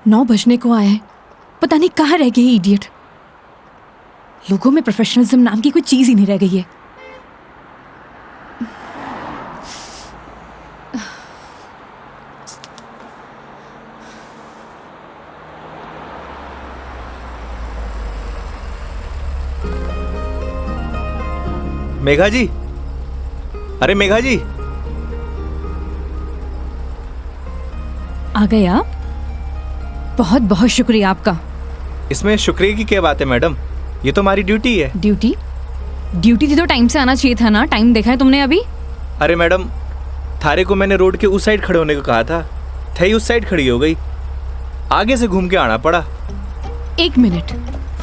9 बजने को आया है, पता नहीं कहाँ रह गई इडियट। लोगों में प्रोफेशनलिज्म नाम की कोई चीज ही नहीं रह गई है। मेघा जी, अरे मेघा जी, आ गए आप? बहुत बहुत शुक्रिया आपका। इसमें शुक्रिया की क्या बात है मैडम, ये तो हमारी ड्यूटी है। ड्यूटी? ड्यूटी थी तो टाइम से आना चाहिए था ना। टाइम देखा है तुमने अभी? अरे मैडम, थारे को मैंने रोड के उस साइड खड़े होने को कहा था, थई उस साइड खड़ी हो गई, आगे से घूम के आना पड़ा। 1 मिनट,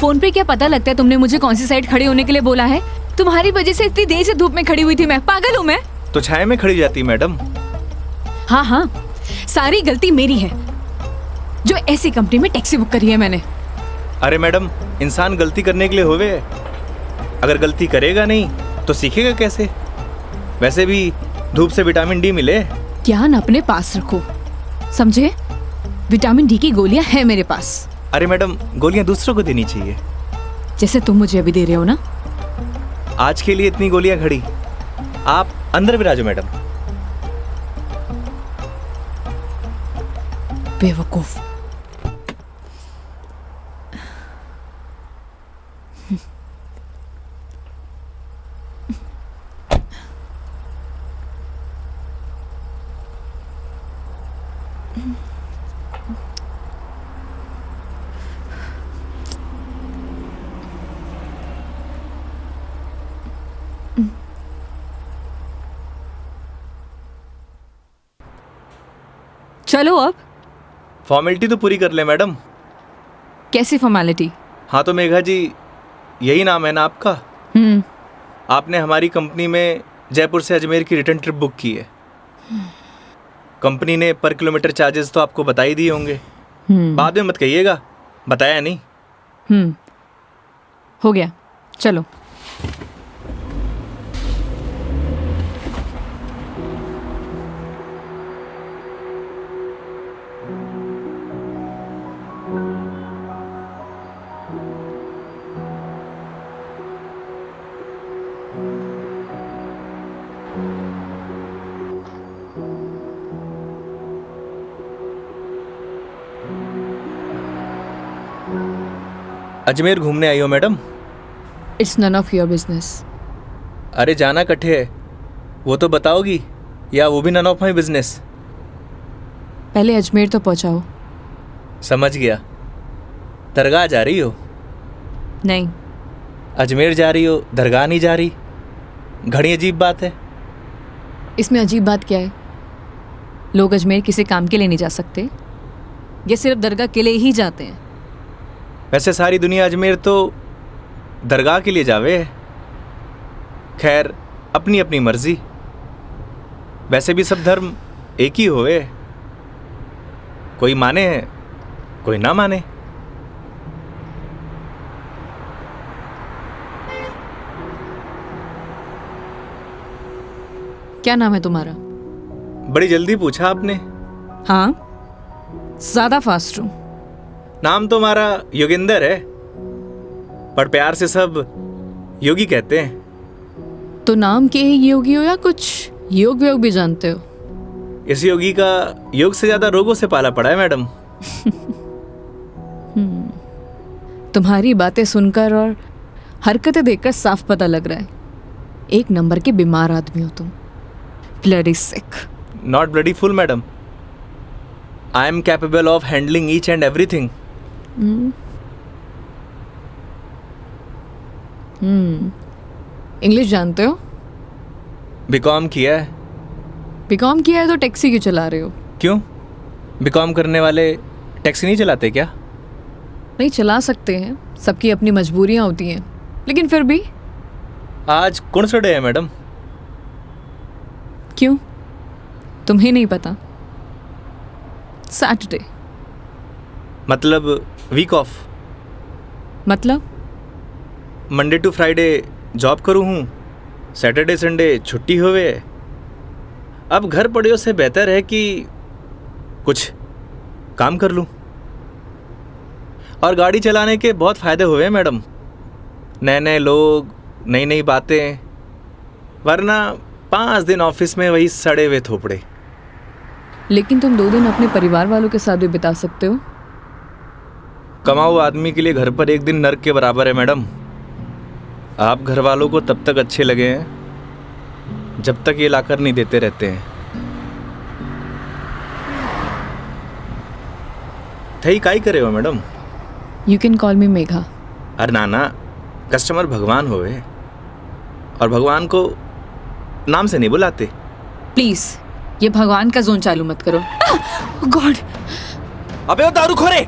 फोन पे क्या पता लगता है तुमने मुझे कौन सी साइड खड़ी होने के लिए बोला है? तुम्हारी वजह से इतनी देर से धूप में खड़ी हुई थी मैं। पागल हूँ मैं? तो छाया में खड़ी जाती मैडम। हाँ हाँ, सारी गलती मेरी है जो ऐसी कंपनी में टैक्सी बुक करी है मैंने। अरे मैडम, इंसान गलती करने के लिए होवे है, अगर गलती करेगा नहीं तो सीखेगा कैसे? वैसे भी धूप से विटामिन डी मिले। ज्ञान अपने पास रखो, समझे? विटामिन डी की गोलियां हैं मेरे पास। अरे मैडम, गोलियां दूसरों को देनी चाहिए, जैसे तुम मुझे अभी दे रहे हो ना। आज के लिए इतनी गोलियां खड़ी, आप अंदर विराजो मैडम। बेवकूफ। चलो अब। फॉर्मेलिटी तो पूरी कर ले मैडम। कैसी फॉर्मेलिटी? हाँ तो मेघा जी, यही नाम है ना आपका? आपने हमारी कंपनी में जयपुर से अजमेर की रिटर्न ट्रिप बुक की है। कंपनी ने पर किलोमीटर चार्जेस तो आपको बता ही दिए होंगे। बाद में मत कहिएगा बताया नहीं। हो गया, चलो। अजमेर घूमने आई हो madam? It's none of your business. अरे जाना कट्ठे है वो तो बताओगी, या वो भी नन ऑफ माई बिजनेस? पहले अजमेर तो पहुंचाओ। समझ गया। दरगाह जा रही हो? नहीं। अजमेर जा रही हो, दरगाह नहीं जा रही? घड़ी अजीब बात है। इसमें अजीब बात क्या है? लोग अजमेर किसी काम के लिए नहीं जा सकते, ये सिर्फ दरगाह के लिए ही जाते हैं। वैसे सारी दुनिया अजमेर तो दरगाह के लिए जावे है। खैर, अपनी अपनी मर्जी। वैसे भी सब धर्म एक ही होवे, कोई माने है कोई ना माने। क्या नाम है तुम्हारा? बड़ी जल्दी पूछा आपने। हाँ, ज्यादा फास्ट हूं। नाम तो हमारा योगेंद्र है, पर प्यार से सब योगी कहते हैं। तो नाम के ही योगी हो या कुछ योग व्योग भी जानते हो? इस योगी का योग से ज्यादा रोगों से पाला पड़ा है मैडम। तुम्हारी बातें सुनकर और हरकतें देखकर साफ पता लग रहा है, एक नंबर के बीमार आदमी हो तुम। Bloody sick. Not bloody fool madam, I am capable of handling each and everything. English जानते हो? बीकॉम किया है। बीकॉम किया है तो टैक्सी क्यों चला रहे हो? क्यों, बीकॉम करने वाले टैक्सी नहीं चलाते क्या? नहीं, चला सकते हैं, सबकी अपनी मजबूरियां होती हैं, लेकिन फिर भी। आज कौन सा डे है मैडम? क्यों, तुम्हें नहीं पता? सैटरडे। मतलब वीक ऑफ? मतलब मंडे टू फ्राइडे जॉब करूँ हूँ, सैटरडे संडे छुट्टी होवे। अब घर पड़े से बेहतर है कि कुछ काम कर लूँ। और गाड़ी चलाने के बहुत फ़ायदे हुए हैं मैडम। नए नए लोग, नई नई बातें, वरना 5 दिन ऑफिस में वही सड़े हुए थोपड़े। लेकिन तुम 2 दिन अपने परिवार वालों के साथ भी बिता सकते हो। कमाऊ आदमी के लिए घर पर एक दिन नर्क के बराबर है मैडम। आप घर वालों को तब तक अच्छे लगे हैं जब तक ये लाकर नहीं देते रहते हैं। थई काई करे हो मैडम? यू कैन कॉल मी मेघा। अरे नाना, कस्टमर भगवान होवे और भगवान को नाम से नहीं बुलाते। प्लीज ये भगवान का जोन चालू मत करो। गॉड! अबे वो दारूखोरे,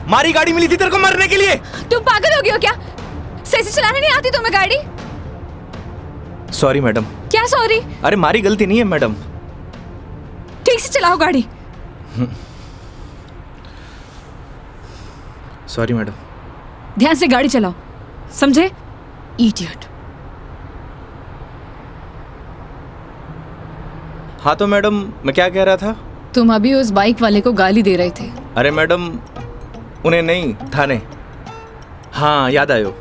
मारी गाड़ी मिली थी तेरे को मरने के लिए। तुम पागल हो गए हो क्या? सही से चलाने नहीं आती तुम्हें गाड़ी? Sorry madam. क्या सॉरी? अरे मारी गलती नहीं है मैडम। ठीक से चलाओ गाड़ी। Sorry madam. ध्यान से गाड़ी चलाओ, समझे? इडियट। हाँ तो मैडम, मैं क्या कह रहा था? तुम अभी उस बाइक वाले को गाली दे रहे थे। अरे मैडम, उन्हें नहीं, थाने। हाँ याद आयो।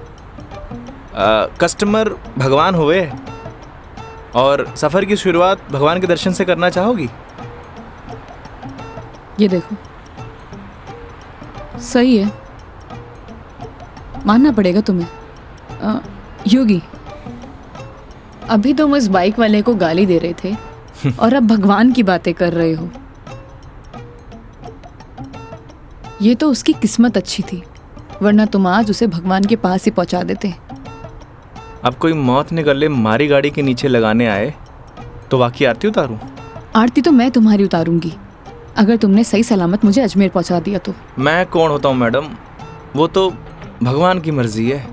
कस्टमर भगवान हुए और सफ़र की शुरुआत भगवान के दर्शन से करना चाहोगी? ये देखो, सही है, मानना पड़ेगा तुम्हें। योगी, अभी तुम उस बाइक वाले को गाली दे रहे थे और अब भगवान की बातें कर रहे हो। ये तो उसकी किस्मत अच्छी थी, वरना तुम आज उसे भगवान के पास ही पहुंचा देते। अब कोई मौत ने गले मारी गाड़ी के नीचे लगाने आए तो वाकई आरती उतारूं? आरती तो मैं तुम्हारी उतारूंगी अगर तुमने सही सलामत मुझे अजमेर पहुंचा दिया तो। मैं कौन होता हूँ मैडम, वो तो भगवान की मर्जी है।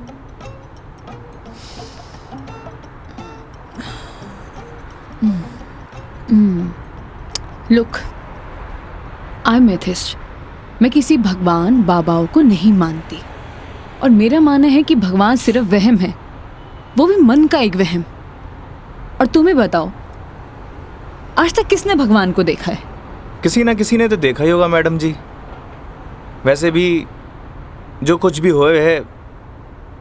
Look, I am atheist. मैं किसी भगवान बाबाओं को नहीं मानती और मेरा मानना है कि भगवान सिर्फ वहम है, वो भी मन का एक वहम। और तुम्हें बताओ, आज तक किसने भगवान को देखा है? किसी ना किसी ने तो देखा ही होगा मैडम जी। वैसे भी जो कुछ भी होए है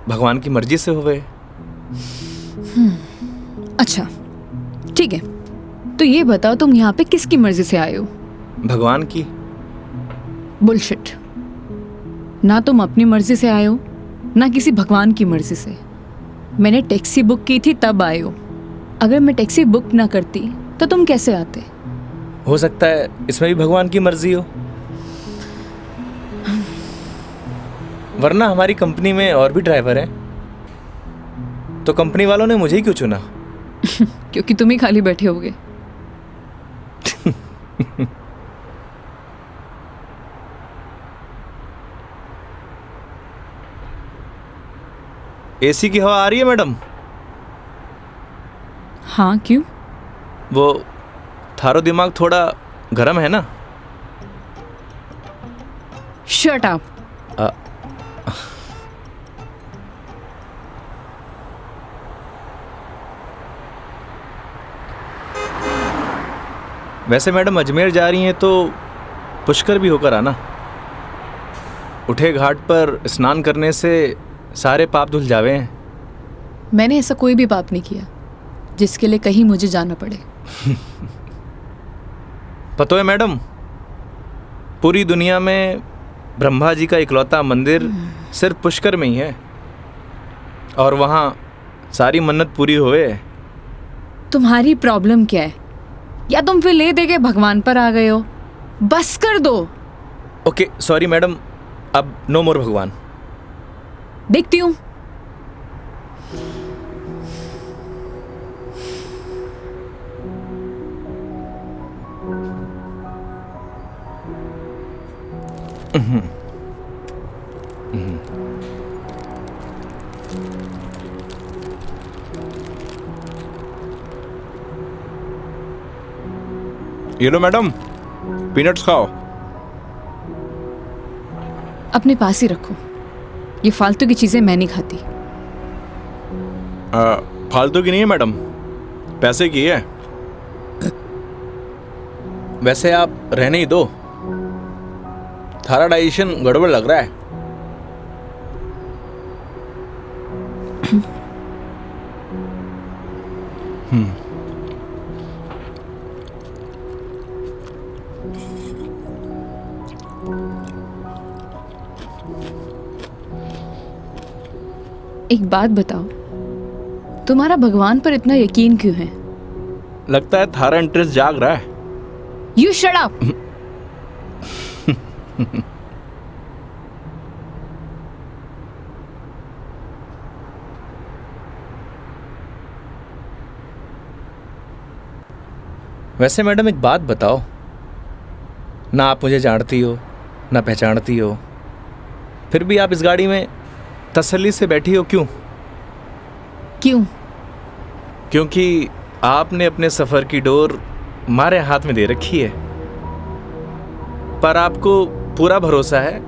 भगवान की मर्जी से होए। अच्छा ठीक है, तो ये बताओ तुम यहाँ पे किसकी मर्जी से आए हो? भगवान की। बुलशिट। ना तुम अपनी मर्जी से आए हो, ना किसी भगवान की मर्जी से। मैंने टैक्सी बुक की थी तब आए हो। अगर मैं टैक्सी बुक ना करती तो तुम कैसे आते? हो सकता है इसमें भी भगवान की मर्जी हो, वरना हमारी कंपनी में और भी ड्राइवर हैं, तो कंपनी वालों ने मुझे ही क्यों चुना? क्योंकि तुम ही खाली बैठे होगे। एसी की हवा आ रही है मैडम? हाँ क्यों? वो थारो दिमाग थोड़ा गर्म है ना? Shut up. वैसे मैडम अजमेर जा रही हैं तो पुष्कर भी होकर आना। उठे घाट पर स्नान करने से सारे पाप धुल जावे हैं। मैंने ऐसा कोई भी पाप नहीं किया जिसके लिए कहीं मुझे जाना पड़े। पता है मैडम, पूरी दुनिया में ब्रह्मा जी का इकलौता मंदिर सिर्फ पुष्कर में ही है और वहाँ सारी मन्नत पूरी हुए। तुम्हारी प्रॉब्लम क्या है? या तुम फिर ले दे के भगवान पर आ गए हो? बस कर दो। ओके सॉरी मैडम, अब नो मोर भगवान। देखती हूँ। ये लो मैडम, पीनट्स खाओ। अपने पास ही रखो, ये फालतू की चीजें मैं नहीं खाती। फालतू की नहीं है मैडम, पैसे की है। वैसे आप रहने ही दो, थारा डाइजेशन गड़बड़ लग रहा है। एक बात बताओ, तुम्हारा भगवान पर इतना यकीन क्यों है? लगता है थारा इंटरेस्ट जाग रहा है। You shut up. वैसे मैडम एक बात बताओ, ना आप मुझे जानती हो ना पहचानती हो, फिर भी आप इस गाड़ी में तसल्ली से बैठी हो, क्यों? क्यों? क्योंकि आपने अपने सफ़र की डोर हमारे हाथ में दे रखी है, पर आपको पूरा भरोसा है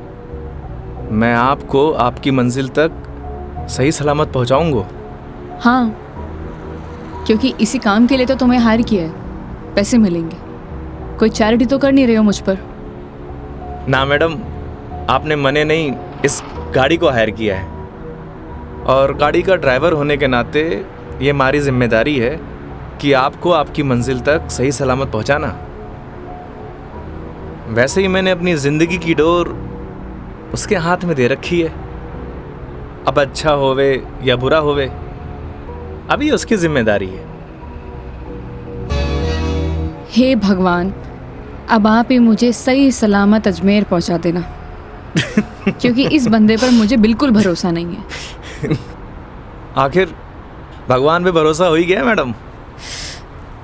मैं आपको आपकी मंजिल तक सही सलामत पहुंचाऊंगा। हाँ, क्योंकि इसी काम के लिए तो तुम्हें हायर किया है, पैसे मिलेंगे। कोई चैरिटी तो कर नहीं रहे हो मुझ पर? ना मैडम, आपने मने नहीं इस गाड़ी को हायर किया है, और गाड़ी का ड्राइवर होने के नाते ये हमारी जिम्मेदारी है कि आपको आपकी मंजिल तक सही सलामत पहुंचाना। वैसे ही मैंने अपनी ज़िंदगी की डोर उसके हाथ में दे रखी है। अब अच्छा होवे या बुरा होवे, अभी उसकी जिम्मेदारी है। हे भगवान, अब आप ही मुझे सही सलामत अजमेर पहुंचा देना, क्योंकि इस बंदे पर मुझे बिल्कुल भरोसा नहीं है। आखिर भगवान पे भरोसा हो ही गया madam.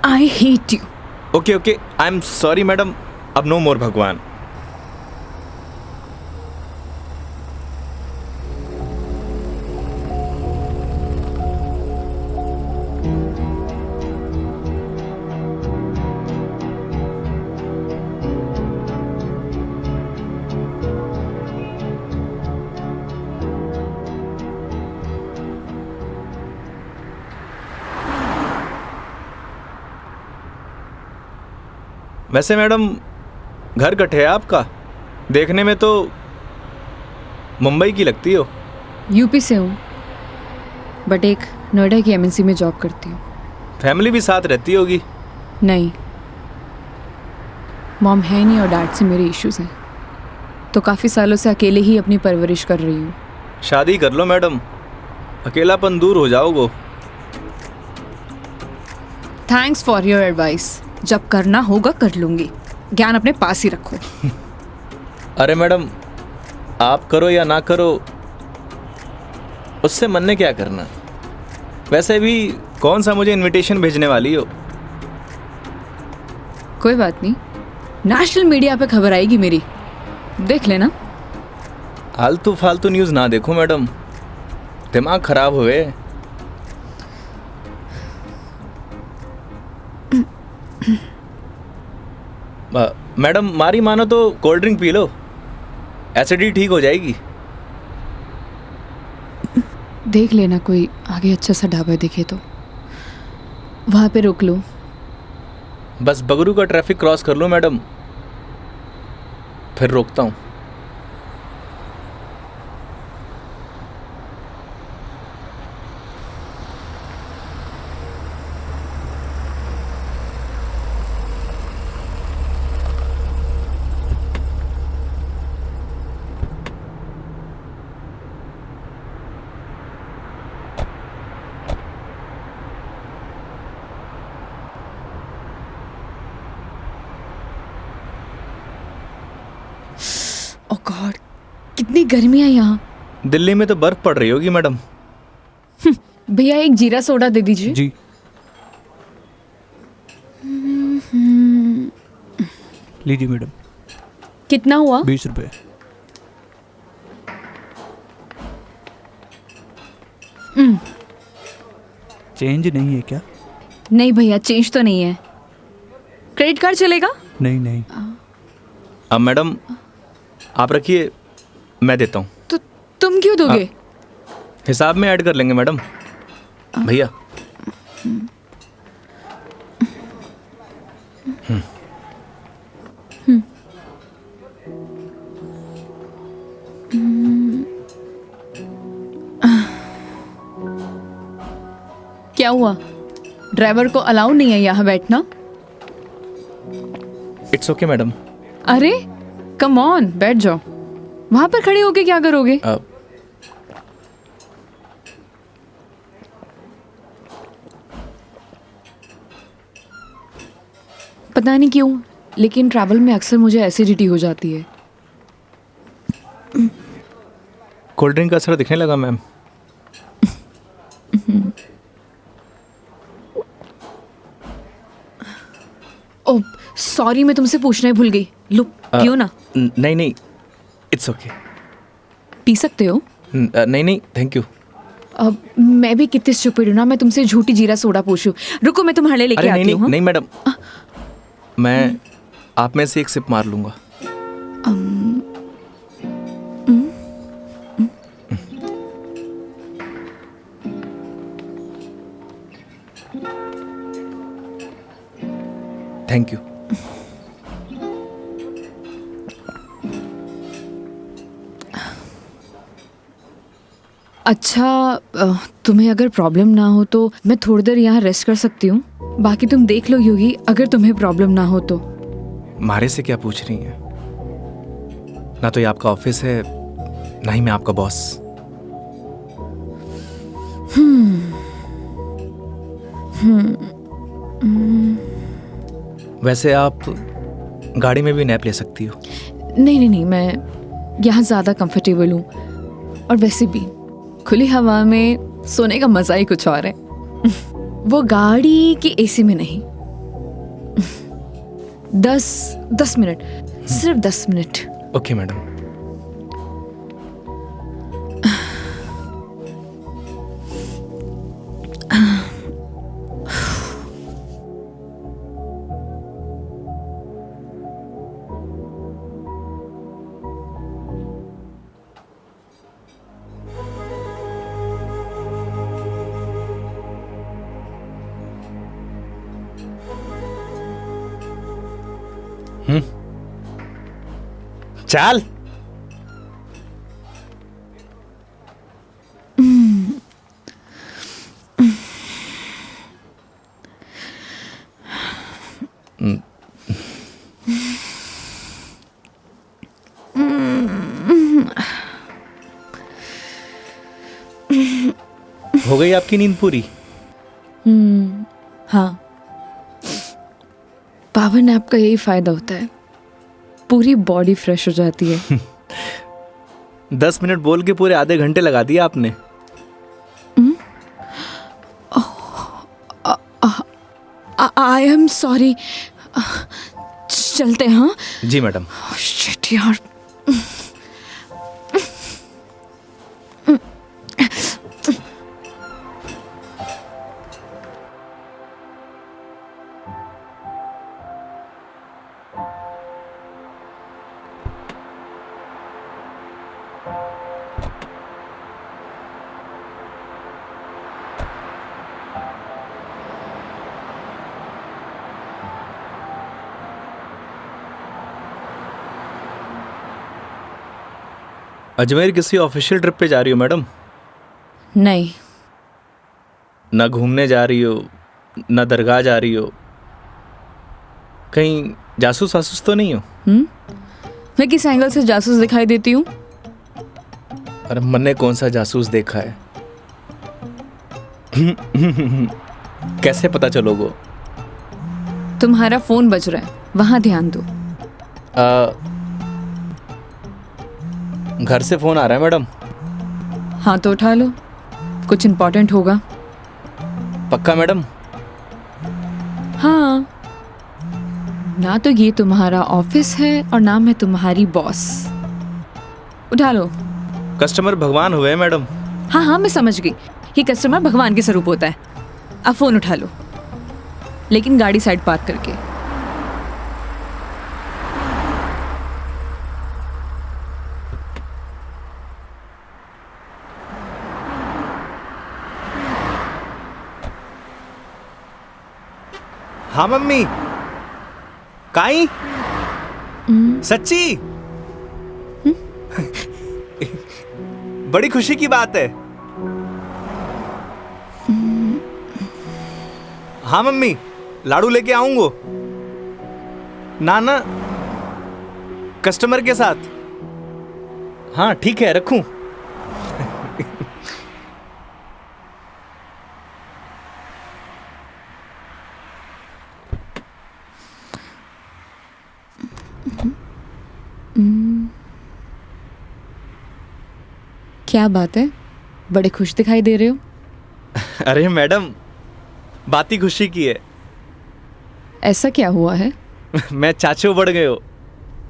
I hate you. Okay okay, I am sorry madam, अब नो मोर भगवान। वैसे मैडम घर कटे है आपका? देखने में तो मुंबई की लगती हो। यूपी से हूँ, बट एक नोएडा की एमएनसी में जॉब करती हूँ। फैमिली भी साथ रहती होगी? नहीं, मॉम है नहीं और डैड से मेरे इश्यूज हैं, तो काफ़ी सालों से अकेले ही अपनी परवरिश कर रही हूँ। शादी कर लो मैडम, अकेलापन दूर हो जाओगे। Thanks for your advice. जब करना होगा कर लूँगी, ज्ञान अपने पास ही रखो। अरे मैडम, आप करो या ना करो, उससे मन ने क्या करना। वैसे भी कौन सा मुझे इनविटेशन भेजने वाली हो? कोई बात नहीं, नेशनल मीडिया पे खबर आएगी मेरी, देख लेना। आलतू फालतू न्यूज़ ना देखो मैडम, दिमाग खराब हुए। मैडम मारी मानो तो cold drink P low, acidity ठीक हो जाएगी। देख लेना, कोई आगे अच्छा सा ढाबा दिखे तो वहाँ पे रोक लो। बस बगरू का ट्रैफिक क्रॉस कर लो मैडम, फिर रोकता हूँ। ओह गॉड, कितनी गर्मी है यहाँ। दिल्ली में तो बर्फ पड़ रही होगी मैडम। भैया एक जीरा सोडा दे दीजिए। जी। लीजिए मैडम। कितना हुआ? 20 रुपये। चेंज नहीं है क्या? नहीं भैया, चेंज तो नहीं है। क्रेडिट कार्ड चलेगा? नहीं नहीं। अब मैडम आप रखिए, मैं देता हूँ। तो तुम क्यों दोगे? हिसाब में ऐड कर लेंगे मैडम। भैया क्या हुआ? ड्राइवर को अलाउ नहीं है यहाँ बैठना। It's okay madam. अरे कम ऑन, बैठ जाओ। वहां पर खड़े होके क्या करोगे? पता नहीं क्यों, लेकिन ट्रैवल में अक्सर मुझे एसिडिटी हो जाती है। कोल्ड ड्रिंक का असर दिखने लगा मैम। ओह सॉरी, मैं तुमसे पूछना ही भूल गई। लो पियो ना। नहीं नहीं, इट्स ओके। पी सकते हो। नहीं नहीं, थैंक यू। अब मैं भी कितनी स्टूपिड हूँ ना, मैं तुमसे झूठी जीरा सोडा पूछूं। रुको मैं तुम्हारे लिए लेके अरे नहीं आती हूँ। नहीं नहीं मैडम, मैं आप में से एक सिप मार लूंगा। Thank you. अच्छा तुम्हें अगर प्रॉब्लम ना हो तो मैं थोड़ी देर यहाँ रेस्ट कर सकती हूँ। बाकी तुम देख लो योगी, अगर तुम्हें प्रॉब्लम ना हो तो। मारे से क्या पूछ रही हैं? ना तो ये आपका ऑफिस है, ना ही मैं आपका बॉस। वैसे आप गाड़ी में भी नैप ले सकती हो। नहीं नहीं नहीं, मैं यहाँ ज़्यादा कंफर्टेबल हूँ, और वैसे भी खुली हवा में सोने का मज़ा ही कुछ और है। वो गाड़ी की एसी में नहीं। 10 मिनट, सिर्फ 10 मिनट। Okay madam. चल हो गई आपकी नींद पूरी? हाँ, पावर नैप का यही फायदा होता है, पूरी बॉडी फ्रेश हो जाती है। 10 मिनट बोल के पूरे आधे घंटे लगा दिया आपने। आई एम सॉरी। चलते हैं। हाँ जी मैडम। शिट यार। अजमेर किसी ऑफिशियल ट्रिप पे जा रही हो मैडम? नहीं। ना घूमने जा रही हो, ना दरगाह जा रही हो, कहीं जासूस वासूस तो नहीं हो? मैं किस एंगल से जासूस दिखाई देती हूँ? अरे मैंने कौन सा जासूस देखा है? कैसे पता चलोगे? तुम्हारा फोन बज रहा है, वहां ध्यान दो। घर से फोन आ रहा है मैडम। हाँ तो उठा लो, कुछ इम्पोर्टेंट होगा। पक्का मैडम? हाँ, ना तो ये तुम्हारा ऑफिस है और ना मैं तुम्हारी बॉस। उठा लो। कस्टमर भगवान हुए हैं मैडम। हाँ हाँ मैं समझ गई, ये कस्टमर भगवान के स्वरूप होता है। अब फोन उठा लो, लेकिन गाड़ी साइड पार्क करके। हाँ मम्मी। काई? सच्ची? बड़ी खुशी की बात है। हाँ मम्मी, लाडू लेके आऊंगो। ना ना, कस्टमर के साथ। हाँ ठीक है, रखूं। क्या बात है, बड़े खुश दिखाई दे रहे हो। अरे मैडम, बात ही खुशी की है। ऐसा क्या हुआ है। मैं चाचू बढ़ गए हो।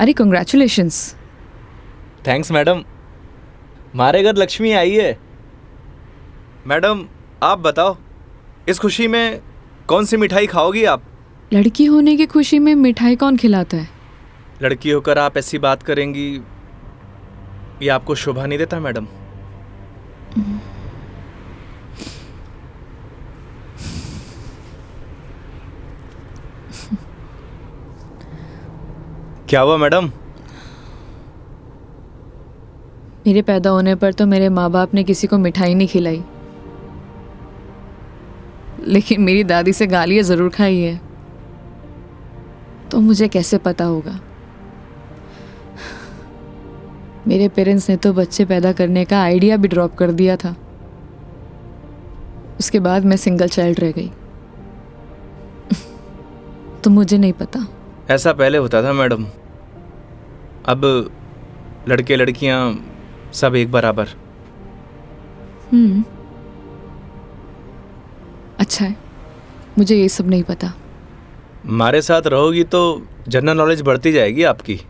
अरे कंग्रेचुलेशंस। थैंक्स मैडम, हमारे घर लक्ष्मी आई है। मैडम आप बताओ, इस खुशी में कौन सी मिठाई खाओगी आप? लड़की होने की खुशी में मिठाई कौन खिलाता है। लड़की होकर आप ऐसी बात करेंगी, ये आपको शोभा नहीं देता मैडम? क्या हुआ मैडम? मेरे पैदा होने पर तो मेरे माँ बाप ने किसी को मिठाई नहीं खिलाई, लेकिन मेरी दादी से गालियाँ ज़रूर खाई है। तो मुझे कैसे पता होगा। मेरे पेरेंट्स ने तो बच्चे पैदा करने का आइडिया भी ड्रॉप कर दिया था। उसके बाद मैं सिंगल चाइल्ड रह गई। तो मुझे नहीं पता। ऐसा पहले होता था मैडम, अब लड़के लड़कियां सब एक बराबर। अच्छा है, मुझे ये सब नहीं पता। हमारे साथ रहोगी तो जनरल नॉलेज बढ़ती जाएगी आपकी।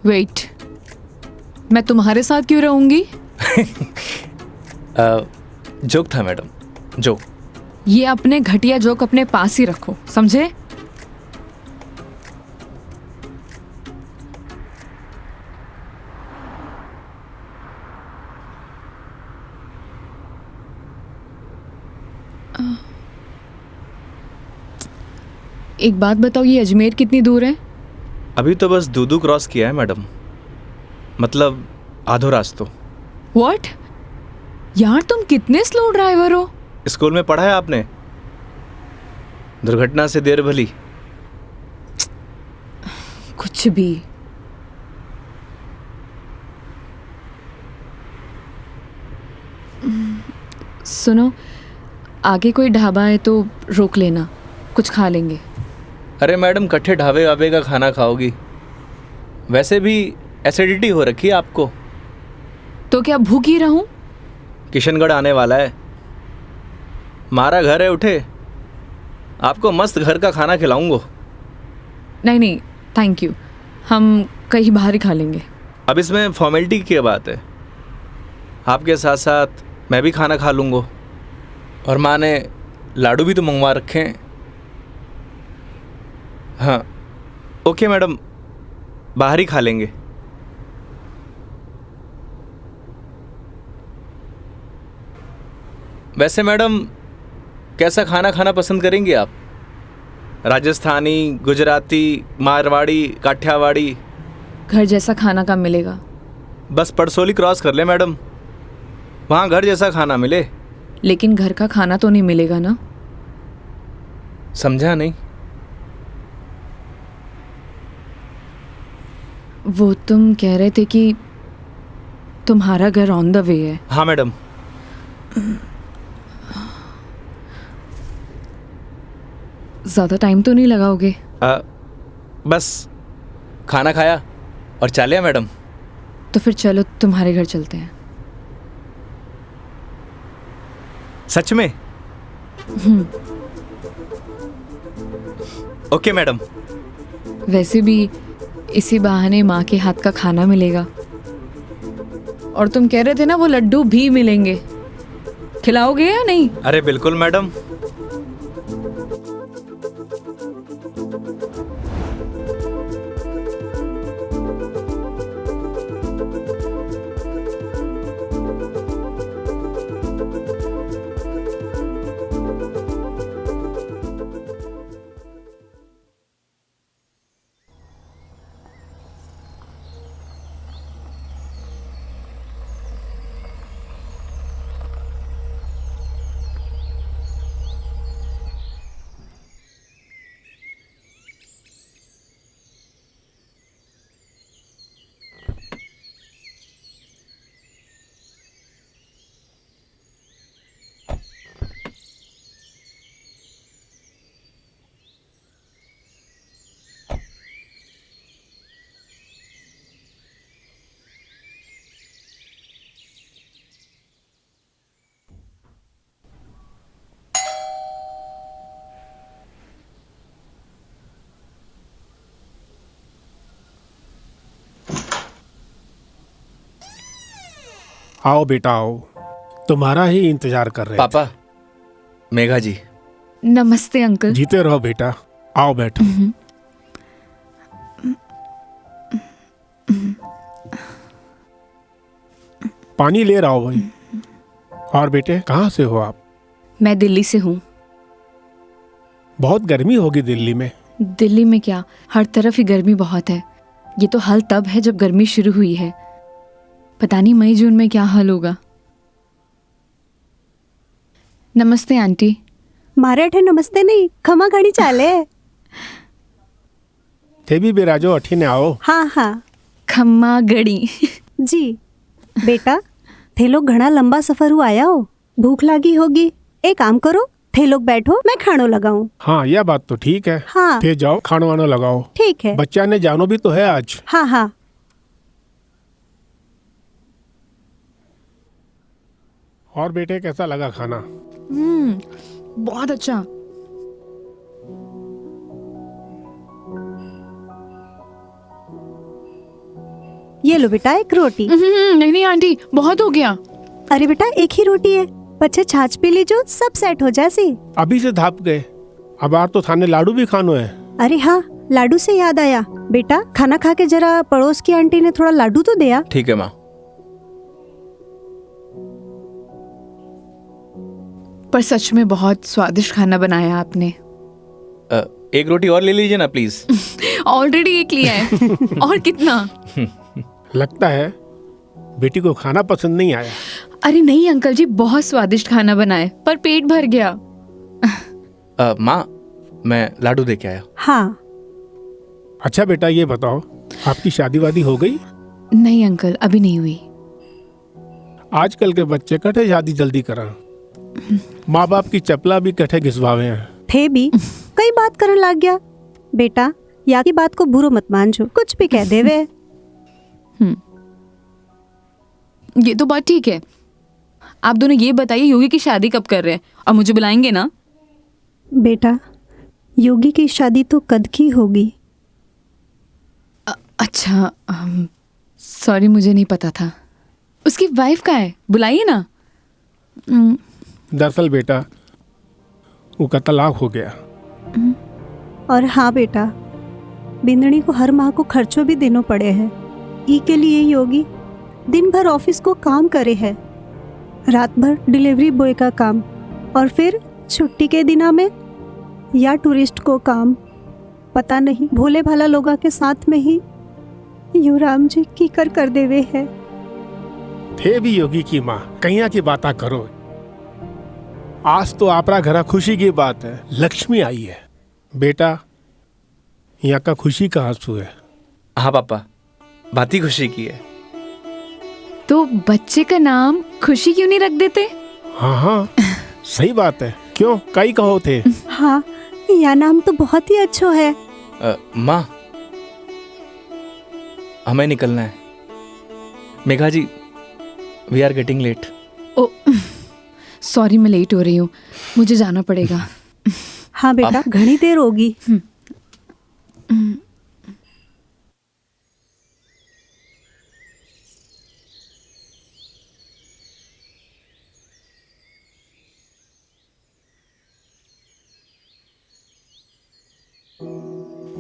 वेट, मैं तुम्हारे साथ क्यों रहूंगी। जोक था मैडम, जोक। ये अपने घटिया जोक अपने पास ही रखो, समझे। एक बात बताओ, ये अजमेर कितनी दूर है। अभी तो बस दूदू क्रॉस किया है मैडम, मतलब आधो रास्तों। व्हाट, यार तुम कितने स्लो ड्राइवर हो। स्कूल में पढ़ा है आपने, दुर्घटना से देर भली। कुछ भी। सुनो, आगे कोई ढाबा है तो रोक लेना, कुछ खा लेंगे। अरे मैडम, कट्ठे ढाबे वाबे का खाना खाओगी? वैसे भी एसिडिटी हो रखी है आपको। तो क्या भूख ही रहूं। किशनगढ़ आने वाला है, हमारा घर है, उठे आपको मस्त घर का खाना खिलाऊंगा। नहीं नहीं थैंक यू, हम कहीं बाहर ही खा लेंगे। अब इसमें फॉर्मेलिटी की बात है, आपके साथ साथ मैं भी खाना खा लूँगा। और माँ ने लाडू भी तो मंगवा रखे हैं। हाँ ओके मैडम, बाहर ही खा लेंगे। वैसे मैडम, कैसा खाना खाना पसंद करेंगी आप? राजस्थानी, गुजराती, मारवाड़ी, काठियावाड़ी? घर जैसा खाना कब मिलेगा। बस पड़सोली क्रॉस कर ले मैडम, वहाँ घर जैसा खाना मिले। लेकिन घर का खाना तो नहीं मिलेगा ना। समझा नहीं। वो तुम कह रहे थे कि तुम्हारा घर ऑन द वे है। हाँ मैडम। ज़्यादा टाइम तो नहीं लगाओगे। बस खाना खाया और चलिए मैडम। तो फिर चलो तुम्हारे घर चलते हैं। सच में? Okay madam. वैसे भी इसी बहाने माँ के हाथ का खाना मिलेगा। और तुम कह रहे थे ना वो लड्डू भी मिलेंगे, खिलाओगे या नहीं। अरे बिल्कुल मैडम। आओ बेटा आओ, तुम्हारा ही इंतजार कर रहे पापा, मेघा जी। नमस्ते अंकल। थे। जीते रहो बेटा, आओ बैठो। पानी ले रहा हूँ भाई। और बेटे कहाँ से हो आप? मैं दिल्ली से हूँ। बहुत गर्मी होगी दिल्ली में। दिल्ली में क्या, हर तरफ ही गर्मी बहुत है। ये तो हाल तब है जब गर्मी शुरू हुई है, पता नहीं मई जून में क्या हाल होगा। नमस्ते आंटी। मारे नमस्ते नहीं, खमा घड़ी चाले। थे भी बिराजो अठी ने आओ। हाँ हाँ खम्मा गड़ी। जी। बेटा थे लोग घना लंबा सफर हुआ आया हो, भूख लगी होगी। एक काम करो, थे लोग बैठो, मैं खानो लगाऊं। हाँ यह बात तो ठीक है। हाँ थे जाओ खानो वानो लगाओ। ठीक है। बच्चा ने जानो भी तो है आज। हाँ हाँ। और बेटे कैसा लगा खाना? बहुत अच्छा। ये लो बेटा एक रोटी। नहीं नहीं आंटी, बहुत हो गया। अरे बेटा एक ही रोटी है, बच्चे छाछ पी लीजो, सब सेट हो जासी। अभी से धाप गए, अब आर तो थाने लाडू भी खानो है। अरे हाँ, लाडू से याद आया, बेटा खाना खा के जरा पड़ोस की आंटी ने थोड़ा लाडू तो दिया। ठीक है माँ। पर सच में बहुत स्वादिष्ट खाना बनाया आपने। एक रोटी और ले लीजिए ना प्लीज। ऑलरेडी एक लिया है। और कितना? लगता है बेटी को खाना पसंद नहीं आया। अरे नहीं अंकल जी, बहुत स्वादिष्ट खाना बनाए, पर पेट भर गया। माँ, मैं लाडू दे के आया। हाँ। अच्छा बेटा ये बताओ, आपकी शादी वादी हो गई? नहीं अंकल, अभी नहीं हुई। आजकल के बच्चे कठे शादी जल्दी करा, माँ बाप की चपला भी कठे घिसवावे हैं। थे भी कई बात करने लग गया। बेटा या की बात को बुरो मत मानजो, कुछ भी कह देवे। ये तो बात ठीक है। आप दोनों ये बताइए, योगी की शादी कब कर रहे हैं और मुझे बुलाएंगे ना? बेटा योगी की शादी तो कद की होगी। अच्छा, सॉरी मुझे नहीं पता था। उसकी वाइफ कहाँ है, बुलाइए ना। दरअसल बेटा वो का तलाक हो गया। और हाँ बेटा, बिंदनी को हर माह को खर्चों भी देना पड़े हैं। ई के लिए योगी दिन भर ऑफिस को काम करे है, रात भर डिलीवरी बॉय का काम, और फिर छुट्टी के दिना में या टूरिस्ट को काम। पता नहीं भोले भाला लोगा के साथ में ही युवराम जी की कर देवे है। थे भी योगी की माँ, कहिया की बात करो। आज तो आपरा घरा खुशी की बात है, लक्ष्मी आई है। बेटा यहाँ का खुशी का आंसू है। हाँ पापा, बात ही खुशी की है। तो बच्चे का नाम खुशी क्यों नहीं रख देते? हाँ हाँ सही बात है, क्यों कई कहो थे। हाँ यह नाम तो बहुत ही अच्छा है। माँ, हमें निकलना है। Megha ji, we are getting late. Oh sorry, मैं लेट हो रही हूँ, मुझे जाना पड़ेगा। हाँ बेटा घनी देर होगी।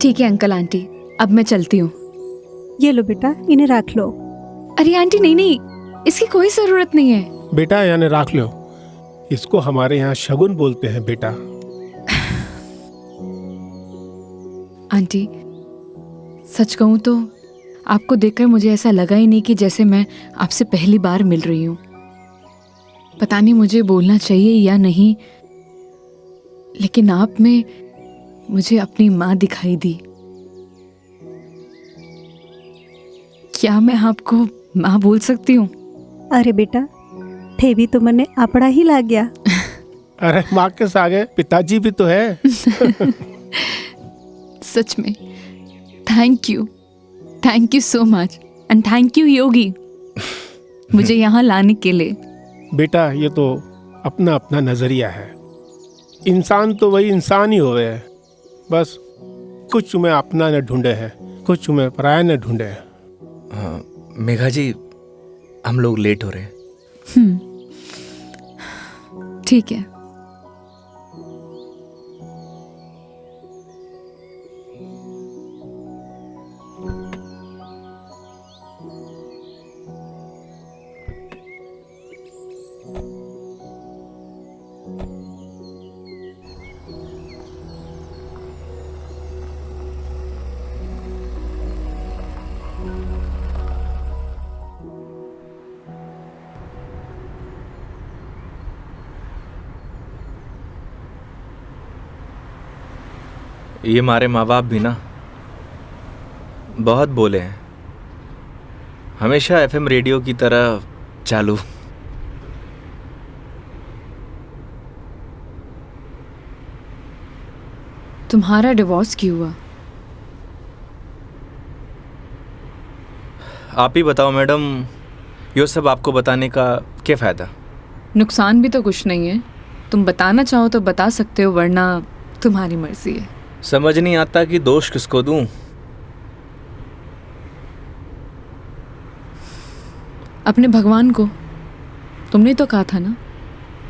ठीक है अंकल आंटी, अब मैं चलती हूँ। ये लो बेटा, इन्हें रख लो। अरे आंटी नहीं नहीं, इसकी कोई जरूरत नहीं है। बेटा यानी रख लो, इसको हमारे यहाँ शगुन बोलते हैं बेटा। आंटी सच कहूँ तो आपको देखकर मुझे ऐसा लगा ही नहीं कि जैसे मैं आपसे पहली बार मिल रही हूँ। पता नहीं मुझे बोलना चाहिए या नहीं, लेकिन आप में मुझे अपनी माँ दिखाई दी। क्या मैं आपको माँ बोल सकती हूँ? अरे बेटा थे भी तो मने अपना ही लग गया। अरे माँ के सागे पिताजी भी तो है। सच में thank you so much, and thank you Yogi मुझे यहाँ लाने के लिए। बेटा ये तो अपना अपना नजरिया है, इंसान तो वही इंसान ही होवे है, बस कुछ में अपना न ढूंढे है, कुछ में पराया न ढूंढे है। मेघा जी, हम लोग लेट हो रहे हैं। ठीक है। ये हमारे माँ बाप भी ना बहुत बोले हैं, हमेशा एफएम रेडियो की तरह चालू। तुम्हारा डिवोर्स क्यों हुआ? आप ही बताओ मैडम, ये सब आपको बताने का क्या फ़ायदा? नुकसान भी तो कुछ नहीं है। तुम बताना चाहो तो बता सकते हो, वरना तुम्हारी मर्जी है। समझ नहीं आता कि दोष किसको दूं। अपने भगवान को। तुमने तो कहा था ना,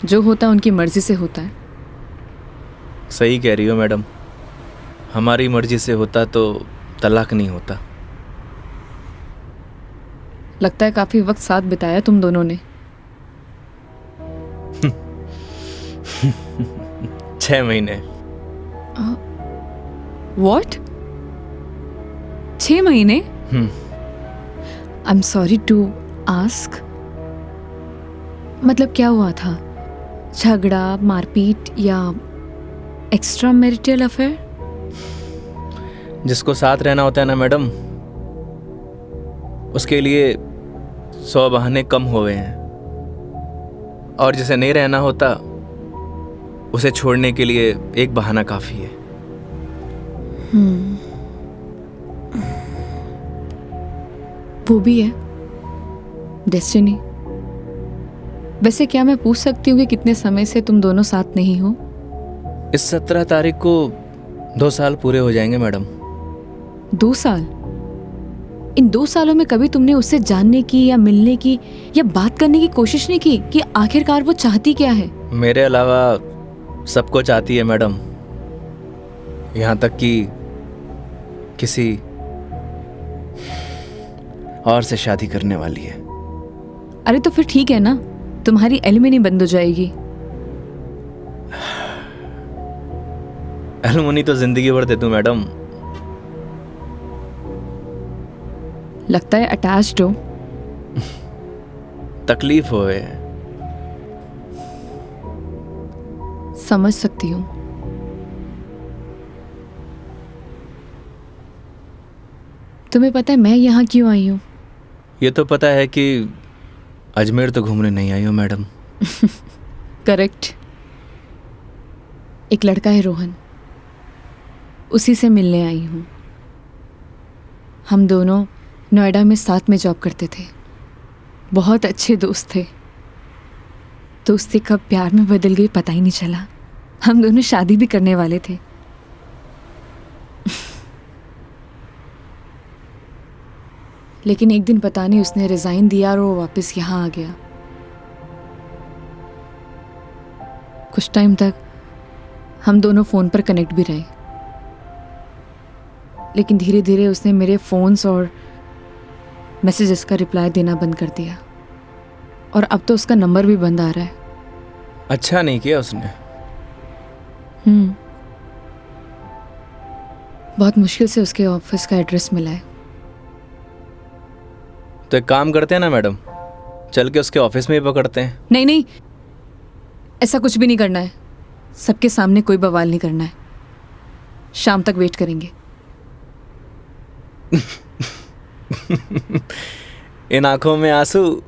जो होता है उनकी मर्जी से होता है। सही कह रही हो मैडम, हमारी मर्जी से होता तो तलाक नहीं होता। लगता है काफी वक्त साथ बिताया तुम दोनों ने। 6 महीने। What? 6 महीने? I'm sorry to ask. मतलब क्या हुआ था? झगड़ा, मारपीट या एक्स्ट्रा मैरिटल अफेयर? जिसको साथ रहना होता है ना मैडम, उसके लिए 100 बहाने कम हुए हैं, और जिसे नहीं रहना होता उसे छोड़ने के लिए एक बहाना काफी है। वो भी है डेस्टिनी। वैसे क्या मैं पूछ सकती हूँ कि कितने समय से तुम दोनों साथ नहीं हो? इस 17 तारीख को 2 साल पूरे हो जाएंगे मैडम। 2 साल? इन 2 सालों में कभी तुमने उससे जानने की या मिलने की या बात करने की कोशिश नहीं की कि आखिरकार वो चाहती क्या है? मेरे अलावा सबको चाहती है मैडम, यहाँ तक कि किसी और से शादी करने वाली है। अरे तो फिर ठीक है ना, तुम्हारी एलिमनी बंद हो जाएगी। एलुमनी तो जिंदगी भर दे दूं मैडम। लगता है अटैच्ड हो। तकलीफ होए। समझ सकती हूँ। तुम्हें पता है मैं यहाँ क्यों आई हूँ? ये तो पता है कि अजमेर तो घूमने नहीं आई हो मैडम। करेक्ट। एक लड़का है रोहन, उसी से मिलने आई हूँ। हम दोनों नोएडा में साथ में जॉब करते थे, बहुत अच्छे दोस्त थे। दोस्ती कब प्यार में बदल गई पता ही नहीं चला। हम दोनों शादी भी करने वाले थे। लेकिन एक दिन पता नहीं उसने रिजाइन दिया और वो वापस यहाँ आ गया। कुछ टाइम तक हम दोनों फ़ोन पर कनेक्ट भी रहे, लेकिन धीरे धीरे उसने मेरे फ़ोन्स और मैसेजेस का रिप्लाई देना बंद कर दिया, और अब तो उसका नंबर भी बंद आ रहा है। अच्छा नहीं किया उसने। बहुत मुश्किल से उसके ऑफिस का एड्रेस मिला है। तो एक काम करते हैं ना मैडम, चल के उसके ऑफिस में ही पकड़ते हैं। नहीं नहीं, ऐसा कुछ भी नहीं करना है। सबके सामने कोई बवाल नहीं करना है। शाम तक वेट करेंगे। इन आंखों में आंसू,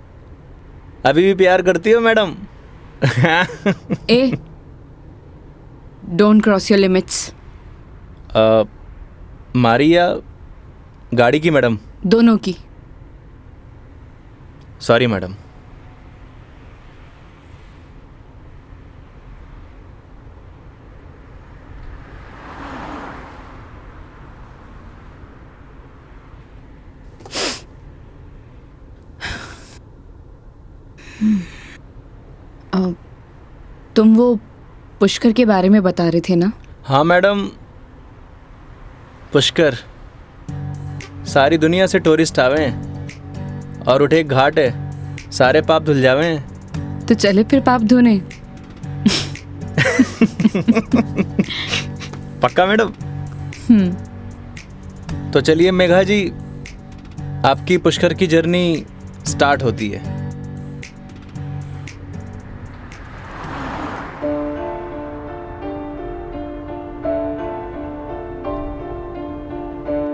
अभी भी प्यार करती हो madam? A, don't cross your limits. मारी या गाड़ी की मैडम? दोनों की। Sorry madam. तुम वो पुष्कर के बारे में बता रहे थे ना? हाँ मैडम, पुष्कर सारी दुनिया से टूरिस्ट आवे हैं और उठे एक घाट है, सारे पाप धुल जावे हैं। तो चले फिर पाप धोने। पक्का मैडम? तो चलिए मेघा जी, आपकी पुष्कर की जर्नी स्टार्ट होती है।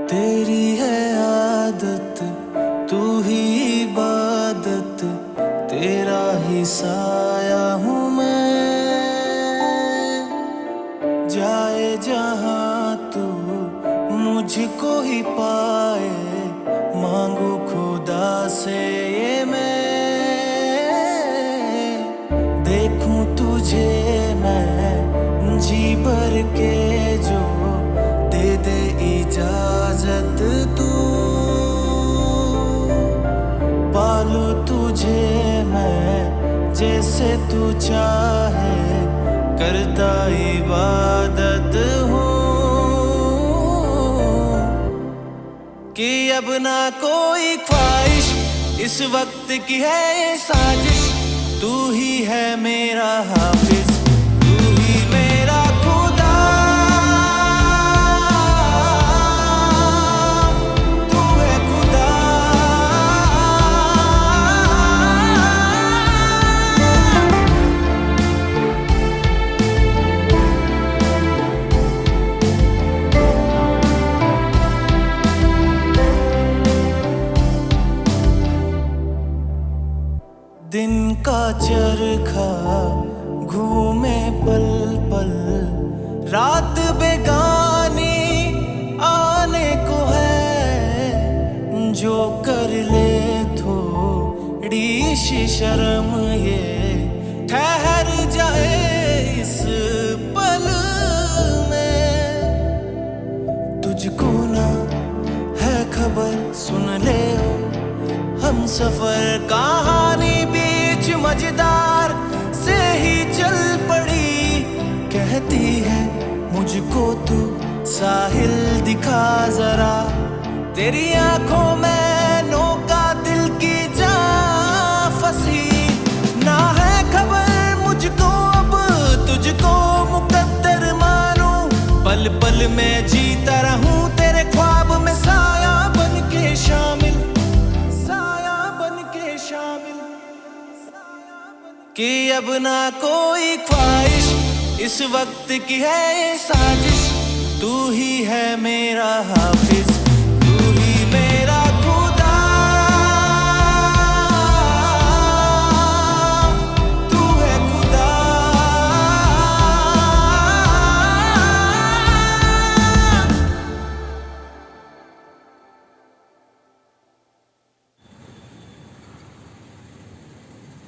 तेरी है आदत, तू ही इबादत, तेरा ही साया हूँ मैं। जाए जहाँ तू मुझको ही पाए, मांगू खुदा से ये मैं। देखूं तुझे मैं जी भर के, जो दे दे इजाजत तू। पालू तुझे मैं जैसे तू चाहे, करता इबादत हूँ। कि अब ना कोई ख्वाहिश इस वक्त की है ये साजिश, तू ही है मेरा हाफिज, तू ही मेरा खुदा। तू है खुदा। दिन का चरखा घूमे पल पल, रात बेगानी आने को है। जो कर ले थोड़ी सी शर्म, ये ठहर जाए इस पल में। तुझको ना है खबर, सुन ले ओ हम सफर कहानी बीच मजेदार से ही चल पड़ी। कहती है मुझको तू साहिल दिखा जरा, तेरी आंखों में नौका दिल की जा फंसी। ना है खबर मुझको अब तुझको मुकद्दर मानूं, पल पल में जीता रहूं तेरे ख्वाब में, साया बन के शामिल, कि अब ना कोई ख्वाहिश इस वक्त की है ये साजिश, तू ही है मेरा हाफिज, तू ही मेरा खुदा। तू है खुदा।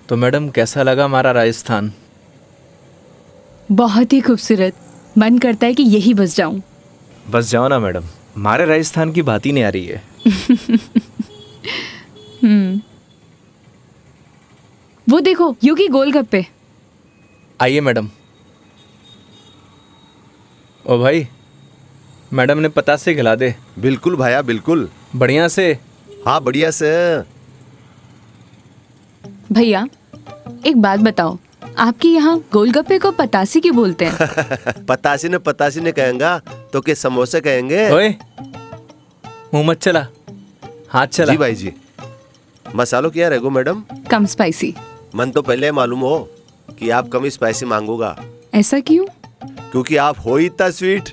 तो मैडम कैसा लगा हमारा राजस्थान? बहुत ही खूबसूरत, मन करता है कि यही बस जाऊं। बस जाओ ना मैडम, हमारे राजस्थान की बात ही नहीं आ रही है। वो देखो योगी गोलगप्पे। आइए मैडम। ओ भाई, मैडम ने पतासे खिला दे। बिल्कुल भाया बिल्कुल। बढ़िया से। हाँ बढ़िया से। भैया एक बात बताओ, आपके यहाँ गोलगप्पे को पतासी क्यों बोलते हैं? पतासी ने कहेंगा तो के समोसे कहेंगे। ओए मुंह मत चला, हाथ चला। जी भाई जी। मसालों क्या रहेगो मैडम? कम स्पाइसी। मन तो पहले मालूम हो कि आप कम स्पाइसी मांगोगा। ऐसा क्यों? क्योंकि आप हो ही इतना स्वीट,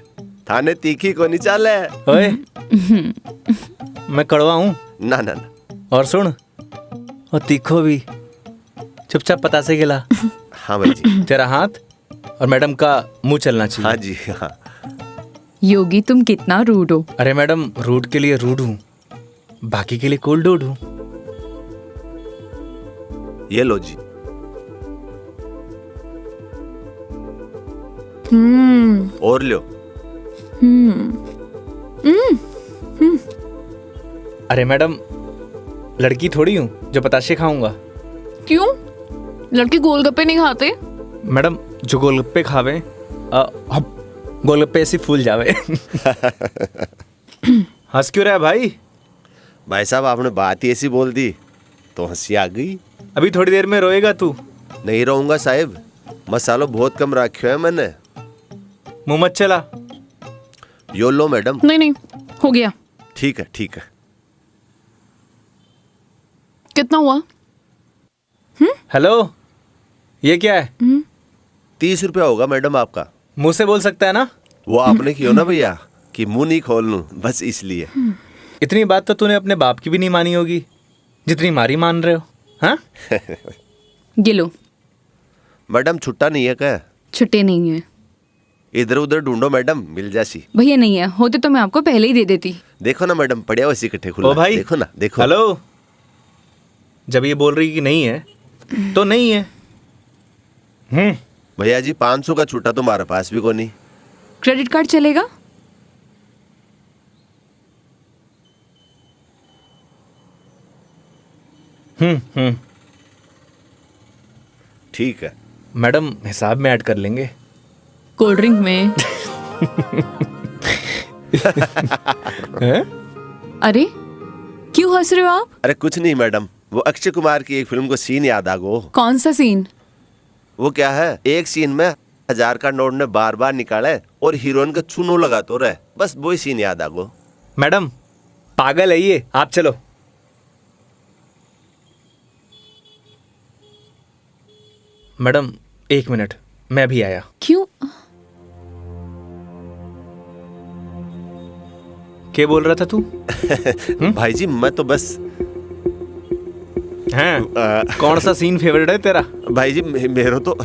थाने तीखी को नहीं चाले। ओए मैं कड़वा हूँ ना ना ना। और सुन, और तीखो भी। चुपचाप पतासे खिला। हाँ भाई जी। तेरा हाथ और मैडम का मुंह चलना चाहिए। हाँ जी हाँ। योगी तुम कितना रूड हो। अरे मैडम, रूड के लिए रूड हूँ, बाकी के लिए कोल्ड डूड हूँ। ये लो जी। और लो। अरे मैडम, लड़की थोड़ी हूँ जो पताशे खाऊंगा। क्यों? लड़के गोलगप्पे नहीं खाते? मैडम जो गोलगप्पे खावे गोलगप्पे ऐसे फूल जावे। हंस क्यों रहा है भाई? भाई साहब आपने बात ही ऐसी बोल दी तो हंसी आ गई। अभी थोड़ी देर में रोएगा तू। नहीं रहूंगा साहब, मसालो बहुत कम रखा है मैंने। मुंह मत चला। यो लो मैडम। नहीं नहीं, हो गया। ठीक है ठीक है। कितना हुआ? हेलो, ये क्या है? 30 रुपया होगा मैडम आपका। मुंह से बोल सकता है ना? वो आपने क्यों ना भैया कि मुंह नहीं खोल लूं, बस इसलिए। इतनी बात तो तूने अपने बाप की भी नहीं मानी होगी जितनी मारी मान रहे हो। हाँ? ये लो। मैडम छुट्टा नहीं है क्या? छुट्टे नहीं है इधर उधर ढूंढो मैडम, मिल जासी। भैया, नहीं है। होते तो मैं आपको पहले ही दे देती। देखो ना मैडम, पड़िया वैसे इकट्ठे खुला। ओ भाई, देखो ना, देखो। हेलो, जब ये बोल रही कि नहीं है तो नहीं है। भैया जी 500 का छुट्टा तुम्हारे पास भी को नहीं। क्रेडिट कार्ड चलेगा? ठीक है मैडम, हिसाब में ऐड कर लेंगे। कोल्ड ड्रिंक में। हैं? अरे क्यों हंस रहे हो आप? अरे कुछ नहीं मैडम, वो अक्षय कुमार की एक फिल्म को सीन याद आ गो। कौन सा सीन? वो क्या है, एक सीन में 1000 का नोट ने बार बार निकाले और हीरोइन का चूनो लगा तो रहे, बस वही सीन याद आ गो। मैडम पागल है ये, आप चलो। मैडम 1 मिनट, मैं भी आया। क्यों? क्या बोल रहा था तू? भाई जी मैं तो बस हैं? कौन सा सीन फेवरेट है तेरा? भाई जी मेरा तो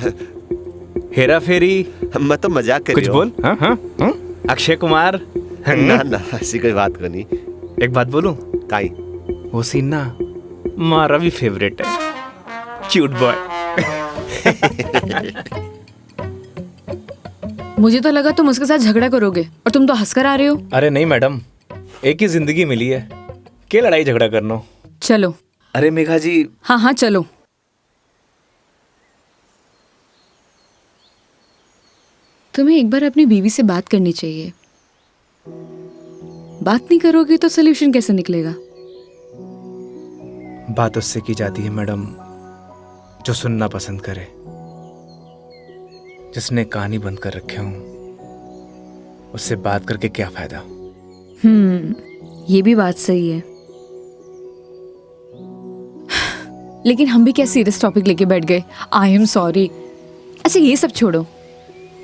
हेरा फेरी? मैं तो मजाक कर कुछ रही बोल। हाँ हाँ हाँ? अक्षय कुमार? ना ना ऐसी कोई बात को नहीं। एक बात बोलूं? काई वो सीन ना हमारा भी फेवरेट है। Cute boy. मुझे तो लगा तुम उसके साथ झगड़ा करोगे और तुम तो हंसकर आ रहे हो। अरे नहीं मैडम, एक ही जिंदगी मिली है, क्या लड़ाई झगड़ा करना। चलो। अरे मेघा जी। हाँ हाँ चलो। तुम्हें एक बार अपनी बीवी से बात करनी चाहिए। बात नहीं करोगे तो सोल्यूशन कैसे निकलेगा? बात उससे की जाती है मैडम जो सुनना पसंद करे, जिसने कहानी बंद कर रखे हूं। उससे बात करके क्या फायदा? ये भी बात सही है। लेकिन हम भी क्या सीरियस टॉपिक लेके बैठ गए। आई एम सॉरी। अच्छा ये सब छोड़ो,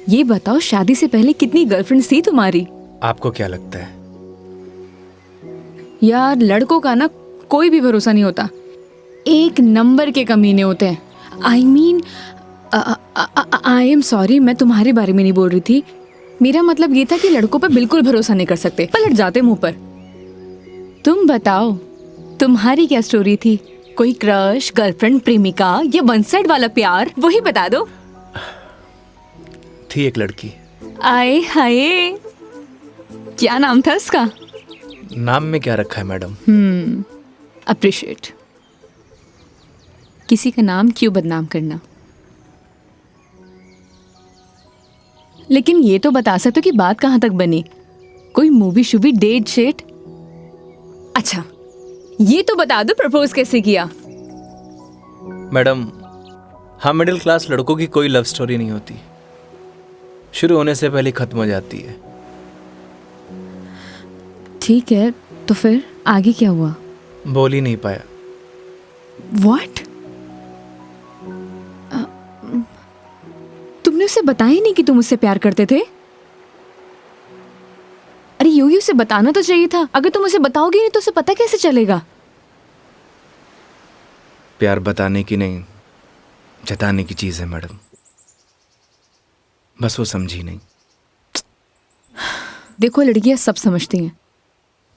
ये बताओ शादी से पहले कितनी गर्लफ्रेंड्स थी तुम्हारी? आपको क्या लगता है? यार लड़कों का ना कोई भी भरोसा नहीं होता, एक नंबर के कमीने होते हैं। I mean I am sorry, मैं तुम्हारे बारे में नहीं बोल रही थी। मेरा मतलब ये था कि लड़कों पर बिल्कुल भरोसा नहीं कर सकते, पलट जाते मुंह पर। तुम बताओ तुम्हारी क्या स्टोरी थी? कोई क्रश, गर्लफ्रेंड, प्रेमिका या वन साइड वाला प्यार, वही बता दो। थी एक लड़की। आए हाय, क्या नाम था उसका? नाम में क्या रखा है मैडम? अप्रिशिएट। किसी का नाम क्यों बदनाम करना। लेकिन ये तो बता सकते हो कि बात कहाँ तक बनी? कोई मूवी शूवी, डेट शेट? अच्छा ये तो बता दो प्रपोज कैसे किया? मैडम हम मिडिल क्लास लड़कों की कोई लव स्टोरी नहीं होती, शुरू होने से पहले खत्म हो जाती है। ठीक है, तो फिर आगे क्या हुआ? बोल ही नहीं पाया। What? तुमने उसे बताया नहीं कि तुम उससे प्यार करते थे? अरे योगी उसे बताना तो चाहिए था। अगर तुम उसे बताओगे नहीं तो उसे पता कैसे चलेगा? प्यार बताने की नहीं, जताने की चीज है मैडम, बस वो समझी नहीं। देखो लड़कियां सब समझती हैं,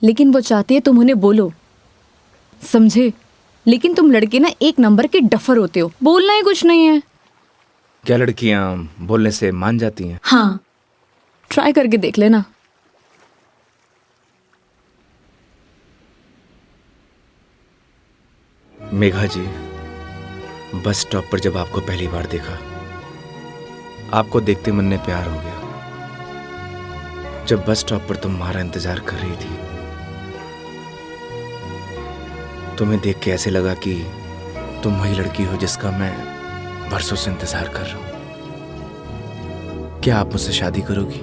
लेकिन वो चाहती है तुम उन्हें बोलो, समझे? लेकिन तुम लड़के ना एक नंबर के डफर होते हो, बोलना ही कुछ नहीं है। क्या लड़कियां बोलने से मान जाती हैं? हाँ, ट्राई करके देख लेना। मेघा जी, बस स्टॉप पर जब आपको पहली बार देखा, आपको देखते मन में प्यार हो गया। जब बस स्टॉप पर तुम्हारा इंतजार कर रही थी, तुम्हें देख के ऐसे लगा कि तुम वही लड़की हो जिसका मैं बरसों से इंतजार कर रहा हूं। क्या आप मुझसे शादी करोगी?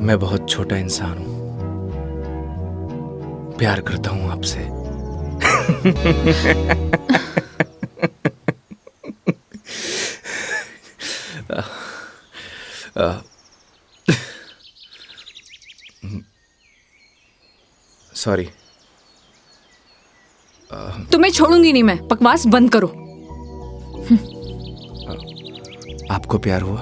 मैं बहुत छोटा इंसान हूं, प्यार करता हूं आपसे। सॉरी। तुम्हें छोड़ूंगी नहीं मैं, बकवास बंद करो। आपको प्यार हुआ?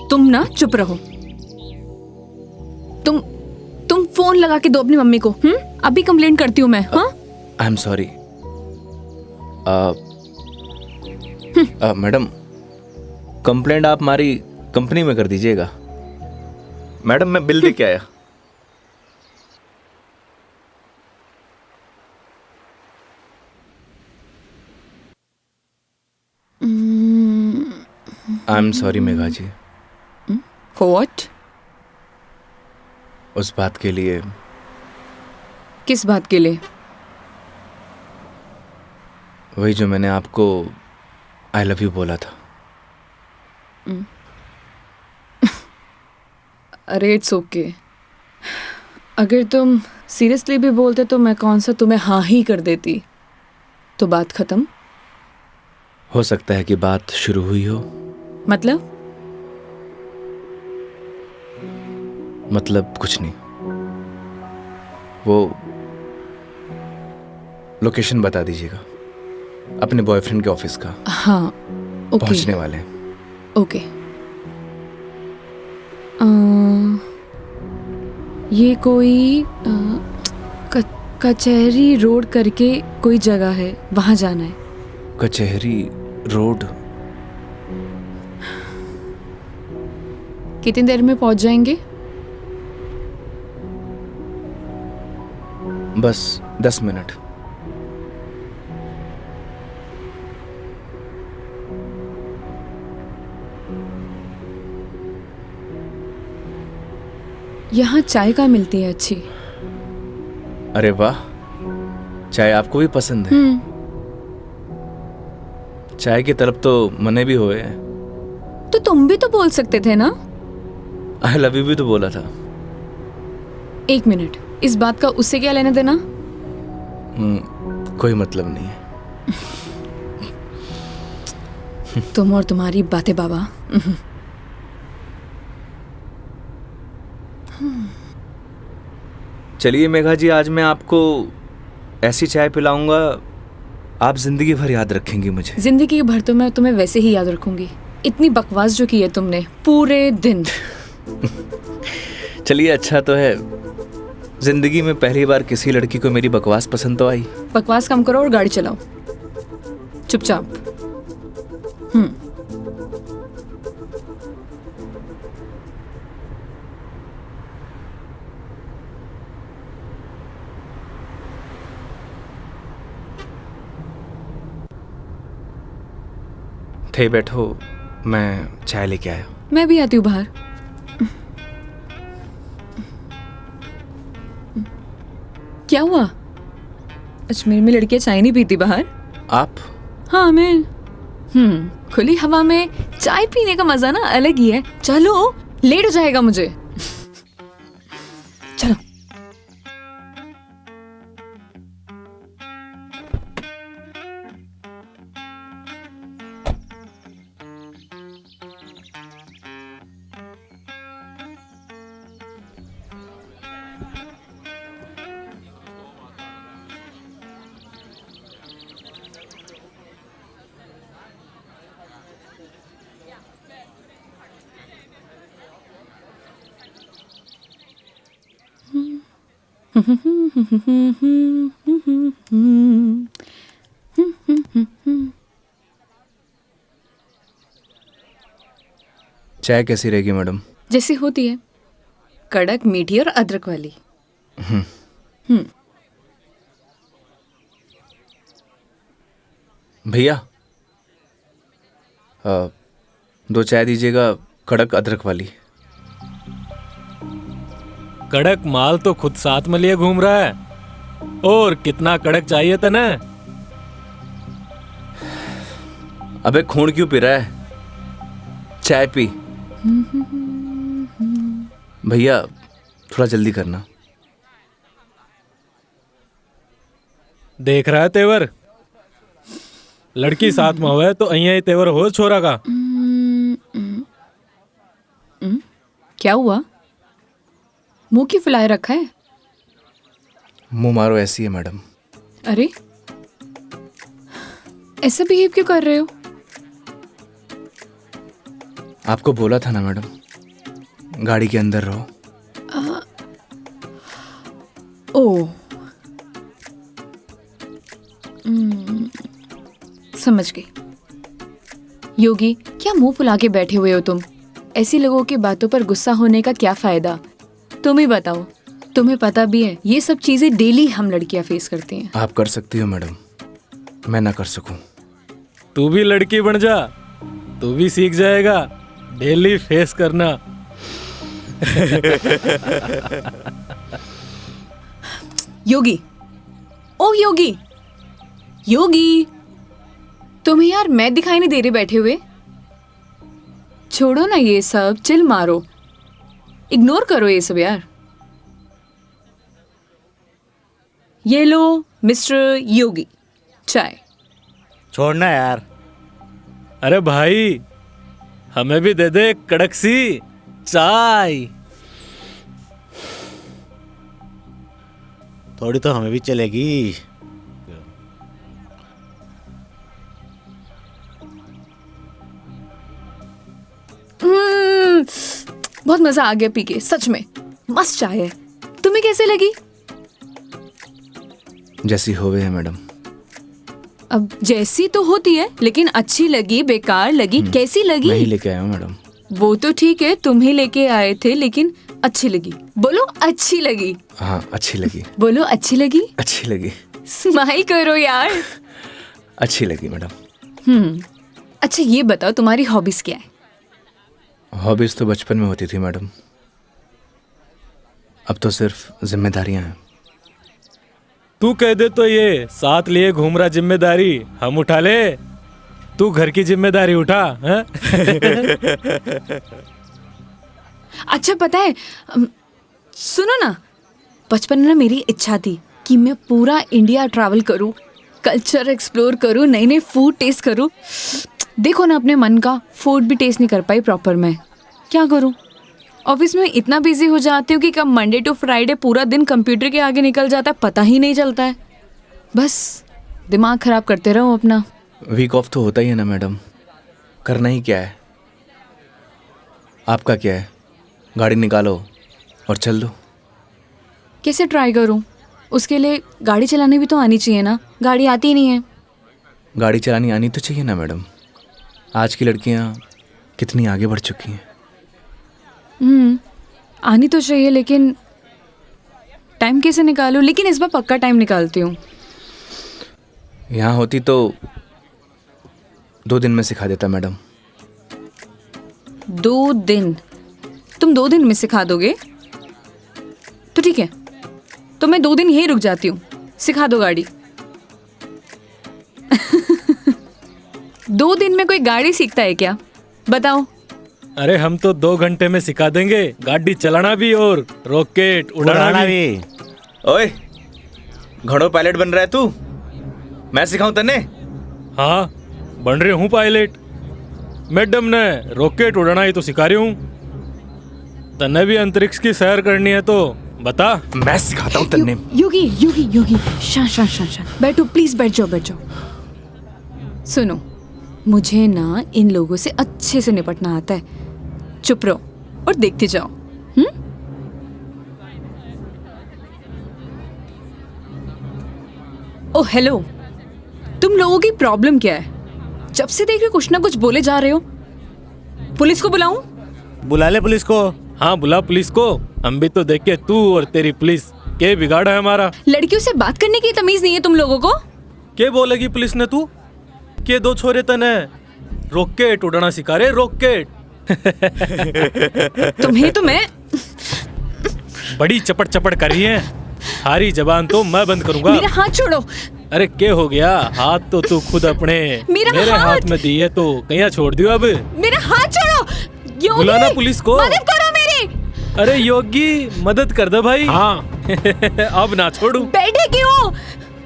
तुम ना चुप रहो। तुम फोन लगा के दो अपनी मम्मी को। अभी कंप्लेंट करती हूँ मैं। हाँ, आई एम सॉरी। मैडम, कंप्लेंट आप हमारी कंपनी में कर दीजिएगा। मैडम, मैं बिल दे के आया। I am sorry Megha ji, what? उस बात के लिए। किस बात के लिए? वही जो मैंने आपको आई लव यू बोला था। अरे इट्स ओके। अगर तुम सीरियसली भी बोलते तो मैं कौन सा तुम्हें हाँ ही कर देती, तो बात खत्म। हो सकता है कि बात शुरू हुई हो। मतलब कुछ नहीं। वो लोकेशन बता दीजिएगा अपने बॉयफ्रेंड के ऑफिस का। हाँ ओके। पहुंचने वाले हैं। ओके। ये कोई कचहरी रोड करके कोई जगह है, वहां जाना है। कचहरी रोड? कितनी देर में पहुंच जाएंगे? बस 10 मिनट। यहाँ चाय का मिलती है अच्छी। अरे वाह, चाय आपको भी पसंद है? चाय की तलब तो मने भी हुए हैं। तो तुम भी तो बोल सकते थे ना। आई लव यू भी तो बोला था। एक मिनट, इस बात का उससे क्या लेना देना? कोई मतलब नहीं है। तुम और तुम्हारी बातें बाबा। चलिए मेघा जी, आज मैं आपको ऐसी चाय पिलाऊंगा, आप जिंदगी भर याद रखेंगी मुझे। जिंदगी भर तो मैं तुम्हें वैसे ही याद रखूंगी। इतनी बकवास जो की है तुमने पूरे दिन। चलिए, अच्छा तो है, जिंदगी में पहली बार किसी लड़की को मेरी बकवास पसंद तो आई। बकवास कम करो और गाड़ी चलाओ चुपचाप। थे बैठो, मैं चाय लेके आया। मैं भी आती हूँ बाहर। क्या हुआ? अजमेर में लड़कियां चाय नहीं पीती बाहर? आप? हाँ मैं। खुली हवा में चाय पीने का मजा ना अलग ही है। चलो, लेट हो जाएगा मुझे। चलो। चाय कैसी रहेगी मैडम? जैसी होती है, कड़क, मीठी और अदरक वाली। भैया 2 चाय दीजिएगा, कड़क अदरक वाली। कड़क माल तो खुद साथ में लिए घूम रहा है। और कितना कड़क चाहिए तने? अबे खून क्यों पी रहा है? चाय पी। भैया थोड़ा जल्दी करना। देख रहा है तेवर? लड़की साथ में होवे तो अहिया ही तेवर हो छोरा का। क्या हुआ? मुंह क्यों फुलाए रखा है? मुंह मारो ऐसी है मैडम। अरे ऐसा बिहेव क्यों कर रहे हो? आपको बोला था ना मैडम, गाड़ी के अंदर रहो। ओ समझ गई। योगी, क्या मुंह फुला के बैठे हुए हो तुम? ऐसी लोगों की बातों पर गुस्सा होने का क्या फायदा? तुम ही बताओ। तुम्हें पता भी है ये सब चीजें डेली हम लड़कियां फेस करती हैं। आप कर सकती हो मैडम, मैं ना कर सकूं। तू भी लड़की बन जा, तू भी सीख जाएगा डेली फेस करना। योगी, ओ योगी, योगी, तुम्हें यार मैं दिखाई नहीं दे रही बैठे हुए? छोड़ो ना ये सब, चिल मारो, इग्नोर करो ये सब यार। ये लो मिस्टर योगी, चाय। छोड़ना यार। अरे भाई, हमें भी दे दे कड़क सी चाय। थोड़ी तो हमें भी चलेगी। बहुत मजा आ गया पी के, सच में मस्त चाय है। तुम्हें कैसे लगी? जैसी होवे है मैडम। अब जैसी तो होती है, लेकिन अच्छी लगी, बेकार लगी, कैसी लगी? मैं ही लेके आया हूँ मैडम। वो तो ठीक है, तुम ही लेके आए थे, लेकिन अच्छी लगी। बोलो अच्छी लगी। हाँ अच्छी लगी। बोलो अच्छी लगी। अच्छी लगी। स्माइल करो यार। अच्छी लगी मैडम। अच्छा ये बताओ तुम्हारी हॉबीज क्या है? हॉबीज तो बचपन में होती थी मैडम, अब तो सिर्फ जिम्मेदारियां हैं। तू कह दे तो ये साथ लिए घूम रहा जिम्मेदारी हम उठा ले। तू घर की जिम्मेदारी उठा है? अच्छा पता है, सुनो ना, बचपन में ना मेरी इच्छा थी कि मैं पूरा इंडिया ट्रैवल करूं, कल्चर एक्सप्लोर करूं, नई नई फूड टेस्ट करूं। देखो ना, अपने मन का फूड भी टेस्ट नहीं कर पाई प्रॉपर मैं। क्या करूं? ऑफिस में इतना बिजी हो जाती हूँ कि कब मंडे टू फ्राइडे पूरा दिन कंप्यूटर के आगे निकल जाता है पता ही नहीं चलता है। बस दिमाग खराब करते रहो अपना। वीक ऑफ तो होता ही है ना मैडम, करना ही क्या है। आपका क्या है, गाड़ी निकालो और चल दो। कैसे ट्राई करूं? उसके लिए गाड़ी चलानी भी तो आनी चाहिए ना, गाड़ी आती ही नहीं है। गाड़ी चलानी आनी तो चाहिए ना मैडम, आज की लड़कियां कितनी आगे बढ़ चुकी हैं। आनी तो चाहिए, लेकिन टाइम कैसे निकालूं? लेकिन इस बार पक्का टाइम निकालती हूँ। यहाँ होती तो 2 दिन में सिखा देता मैडम। 2 दिन? तुम 2 दिन में सिखा दोगे? तो ठीक है, तो मैं 2 दिन यहीं रुक जाती हूँ, सिखा दो गाड़ी। 2 दिन में कोई गाड़ी सीखता है क्या? बताओ। अरे हम तो 2 घंटे में सिखा देंगे, गाड़ी चलाना भी और रॉकेट उड़ाना भी। ओए, घोड़ो पायलट बन रहा है तू? मैं सिखाऊं तन्ने? हाँ बन रही हूँ पायलट। मैडम ने रॉकेट उड़ाना ही तो सिखा रही हूँ। तन्ने भी अंतरिक्ष की सैर करनी है तो बता। मैं सिखाता हूँ तन्ने। योगी योगी योगी, शांत। बैठो प्लीज, बैठ जाओ। सुनो, मुझे ना इन लोगों से अच्छे से निपटना आता है। चुप रहो और देखते जाओ। ओ हेलो, तुम लोगों की प्रॉब्लम क्या है? जब से देख रहे कुछ ना कुछ बोले जा रहे हो। पुलिस को बुलाऊं? बुला ले पुलिस को। हाँ बुला पुलिस को, हम भी तो देखे तू और तेरी पुलिस के बिगाड़ा है हमारा? लड़कियों से बात करने की तमीज नहीं है तुम लोगों को? के बोलेगी पुलिस ने तू? के दो छोरे तने रॉकेट उड़ाना सिखा रहे, रॉकेट। तुम्हें तो मैं बड़ी चपड़ चपड़ कर रही है। हारी जबान तो मैं बंद करूंगा। मेरा हाथ छोड़ो। अरे क्या हो गया? हाथ तो तू खुद अपने मेरे हाथ में दी है तो कहीं छोड़ दियो अब। मेरा हाथ छोड़ो। योगी, बुलाना पुलिस को। मदद करो मेरी। अरे योगी मदद कर दे भाई। हाँ अब ना छोड़ू। बैठे क्यों?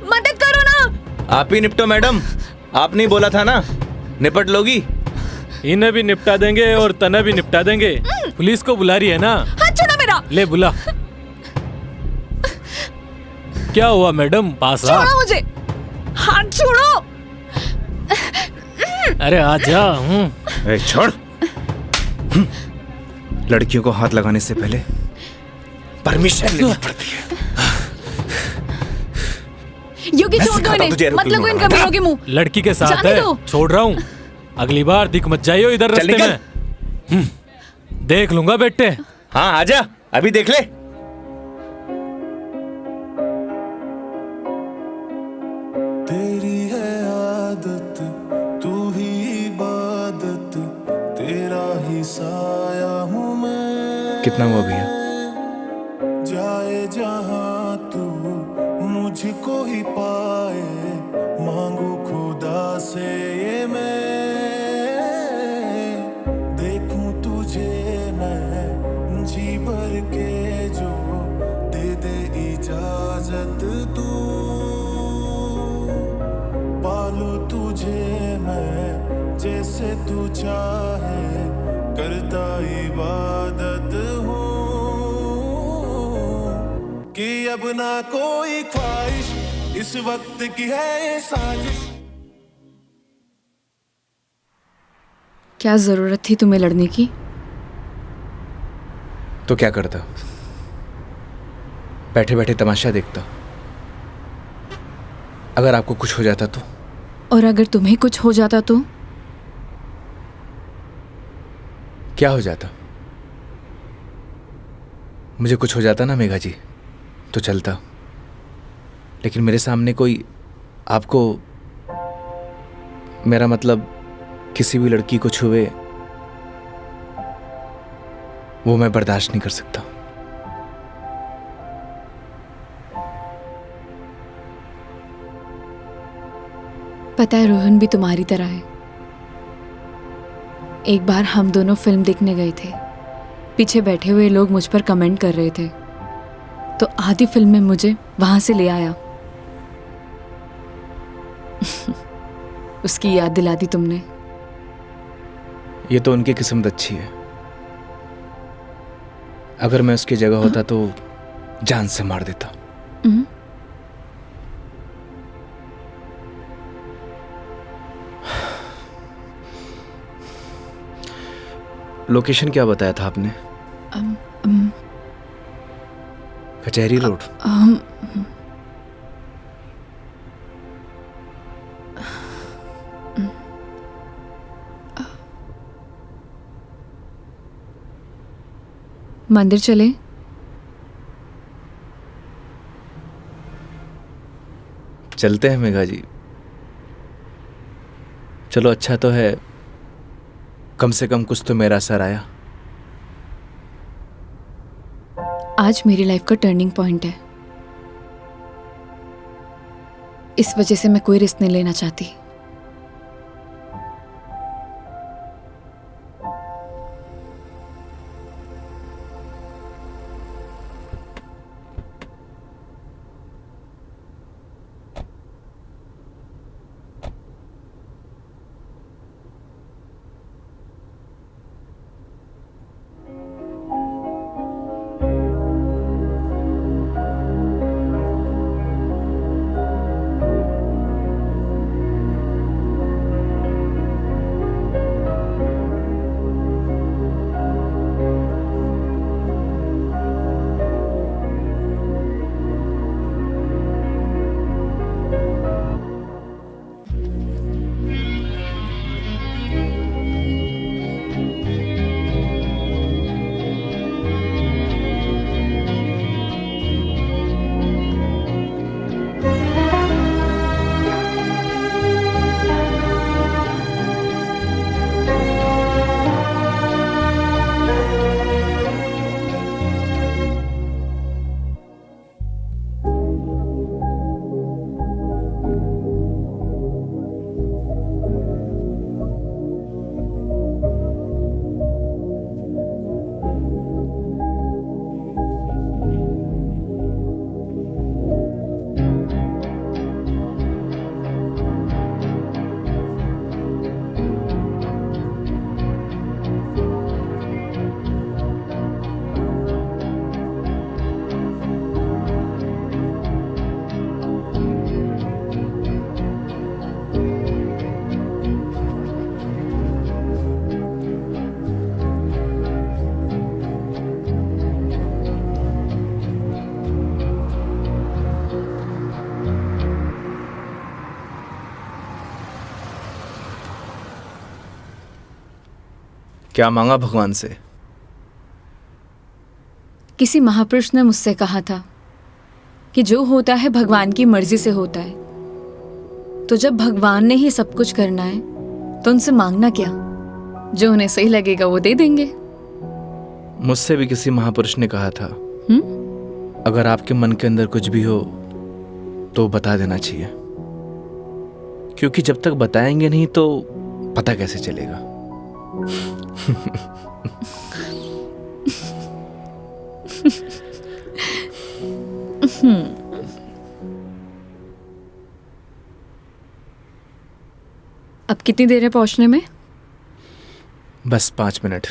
मदद करो ना। आप ही निपटो मैडम, आपने बोला था ना निपट लोगी। इन्हें भी निपटा देंगे और तने भी निपटा देंगे। पुलिस को बुला रही है ना? हाथ छोड़ो मेरा। ले बुला। क्या हुआ मैडम? पास आ। छोड़ो मुझे, हाथ छोड़ो। अरे आजा। ए, छोड़। लड़कियों को हाथ लगाने से पहले परमिशन लेनी पड़ती है। योगी छोड़ दो इन्हें, मत लगो इन कमीनों के मुंह। लड़की के साथ जाने है, दो। छोड़ रहा हूँ। अगली बार दिख मत जाइयो इधर चल रास्ते निकल। में। देख लूंगा बेटे। हाँ आजा, अभी देख ले। तेरी है आदत, तू ही इबादत, तेरा ही साया हूँ मैं। कितना हुआ भैया? जाए जहाँ तू मुझको ही पाए, मांगू खुदा से ये मैं। देखूं तुझे मैं जी भर के, जो दे दे इजाजत तू। पालू तुझे मैं जैसे तू चाहे, करता इबादत हूँ कि अब ना कोई ख्वाहिश, इस वक्त की है ये साजिश। क्या जरूरत थी तुम्हें लड़ने की? तो क्या करता? बैठे बैठे तमाशा देखता। अगर आपको कुछ हो जाता तो? और अगर तुम्हें कुछ हो जाता तो? क्या हो जाता? मुझे कुछ हो जाता ना मेघा जी तो चलता, लेकिन मेरे सामने कोई आपको, मेरा मतलब किसी भी लड़की को छुए, वो मैं बर्दाश्त नहीं कर सकता। पता है रोहन भी तुम्हारी तरह है। एक बार हम दोनों फिल्म देखने गए थे। पीछे बैठे हुए लोग मुझ पर कमेंट कर रहे थे, तो आधी फिल्म में मुझे वहां से ले आया। उसकी याद दिला दी तुमने। ये तो उनकी किस्मत अच्छी है। अगर मैं उसकी जगह होता तो जान से मार देता। लोकेशन क्या बताया था आपने? कचहरी रोड। मंदिर चले? चलते हैं मेघा जी। चलो अच्छा तो है, कम से कम कुछ तो मेरा असर आया। आज मेरी लाइफ का टर्निंग पॉइंट है। इस वजह से मैं कोई रिस्क नहीं लेना चाहती। क्या मांगा भगवान से? किसी महापुरुष ने मुझसे कहा था कि जो होता है भगवान की मर्जी से होता है, तो जब भगवान ने ही सब कुछ करना है तो उनसे मांगना क्या, जो उन्हें सही लगेगा वो दे देंगे। मुझसे भी किसी महापुरुष ने कहा था, अगर आपके मन के अंदर कुछ भी हो तो बता देना चाहिए, क्योंकि जब तक बताएंगे नहीं तो पता कैसे चलेगा। अब कितनी देर है पहुंचने में? बस 5 मिनट।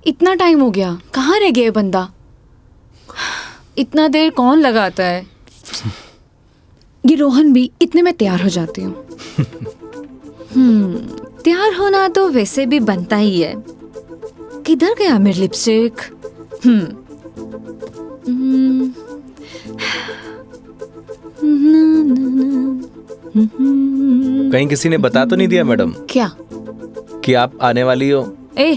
इतना टाइम हो गया, कहाँ रह गया ये बंदा? इतना देर कौन लगाता है? ये रोहन भी, इतने में तैयार हो जाती हूँ। तैयार होना तो वैसे भी बनता ही है। किधर गया मेरी लिपस्टिक? कहीं किसी ने बता तो नहीं दिया मैडम क्या? कि आप आने वाली हो? ए,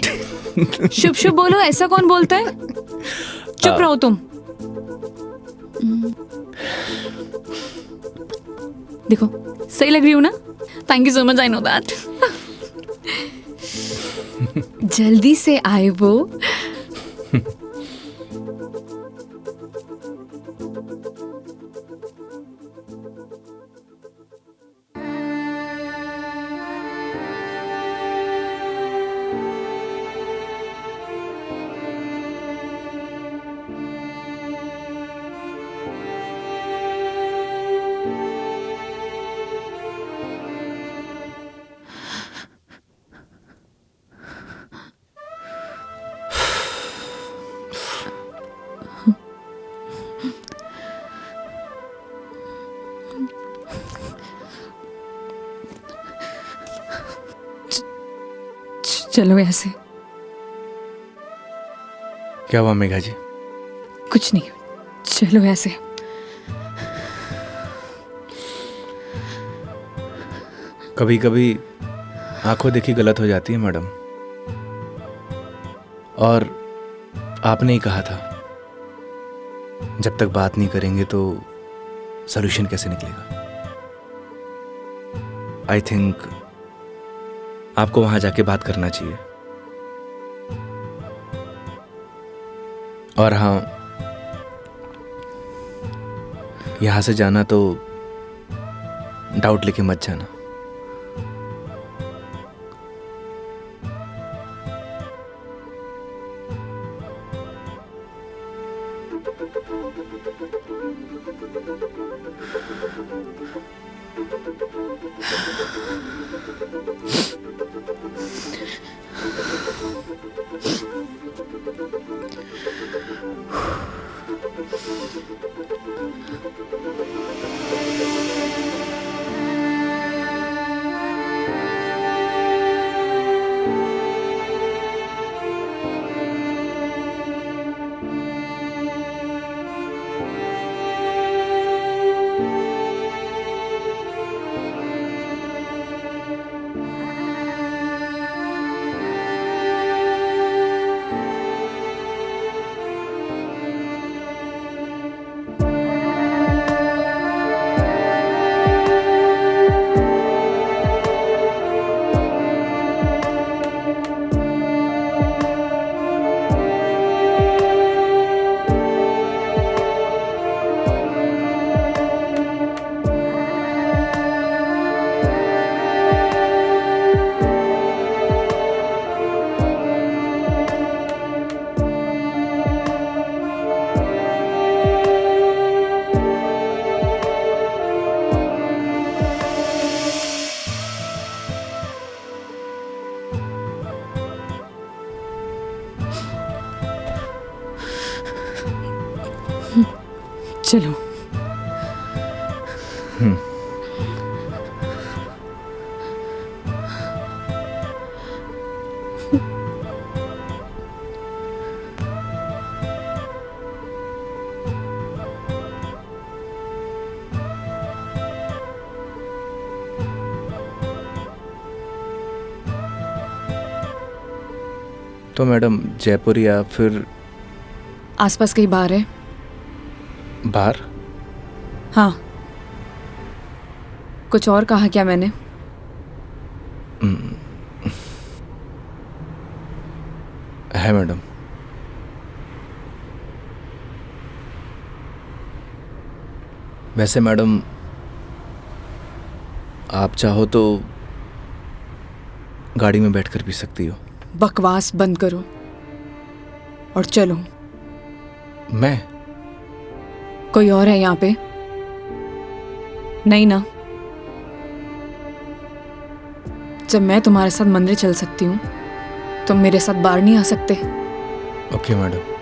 शुभ शुभ बोलो, ऐसा कौन बोलता है? चुप रहो तुम। देखो सही लग रही हूँ ना? Thank you so much, I know that. जल्दी से आए वो। चलो ऐसे। क्या हुआ मेघा जी? कुछ नहीं, चलो ऐसे। कभी कभी आंखों देखी गलत हो जाती है मैडम, और आपने ही कहा था जब तक बात नहीं करेंगे तो सॉल्यूशन कैसे निकलेगा। आई थिंक आपको वहां जाके बात करना चाहिए। और हाँ, यहां से जाना तो डाउट लेके मत जाना। चलो। तो मैडम जयपुर या फिर आसपास कहीं बार है? बाहर? हाँ। कुछ और कहा क्या मैंने? है मैडम। वैसे मैडम आप चाहो तो गाड़ी में बैठकर पी सकती हो। बकवास बंद करो और चलो। मैं? कोई और है यहाँ पे? नहीं ना? जब मैं तुम्हारे साथ मंदिर चल सकती हूँ, तुम मेरे साथ बाहर नहीं आ सकते? Okay madam.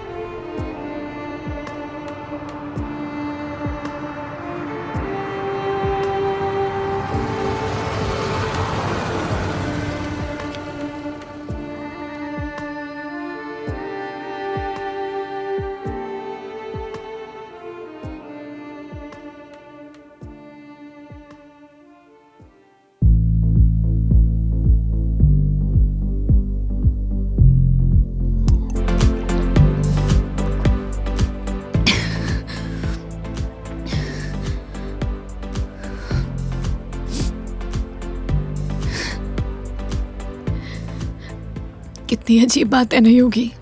कितनी अजीब बात है ना योगी।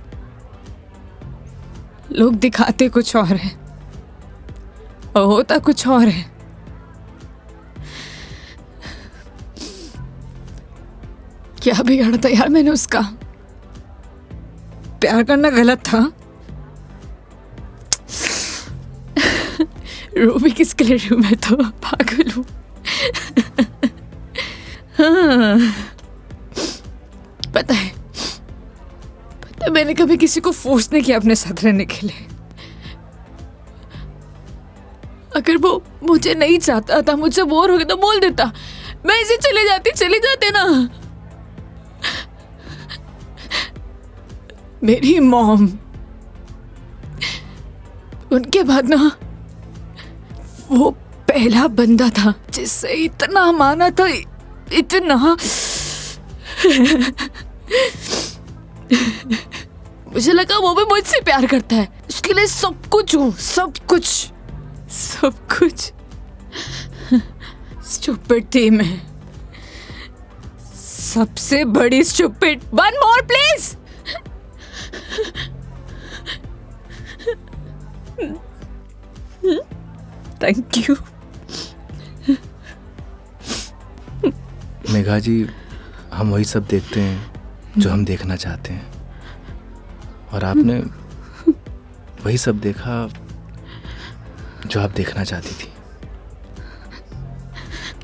लोग दिखाते कुछ और है और होता कुछ और है। क्या बिगाड़ा था यार मैंने उसका? प्यार करना गलत था? रो भी किसके लिए रही हूं? मैं तो पागल हूं। हाँ, पता है मैंने कभी किसी को फोर्स नहीं किया अपने साथ रहने के लिए। अगर वो मुझे नहीं चाहता था, मुझे बोर हो गया तो बोल देता, मैं इसे चले जाते ना। मेरी मॉम, उनके बाद ना वो पहला बंदा था जिससे इतना माना था, इतना। मुझे लगा वो भी मुझसे प्यार करता है, उसके लिए सब कुछ हूँ, सब कुछ। स्टूपिड थी मैं, सबसे बड़ी stupid. One more please. Thank you. Megha ji, हम वही सब देखते हैं जो हम देखना चाहते हैं, और आपने वही सब देखा जो आप देखना चाहती थी।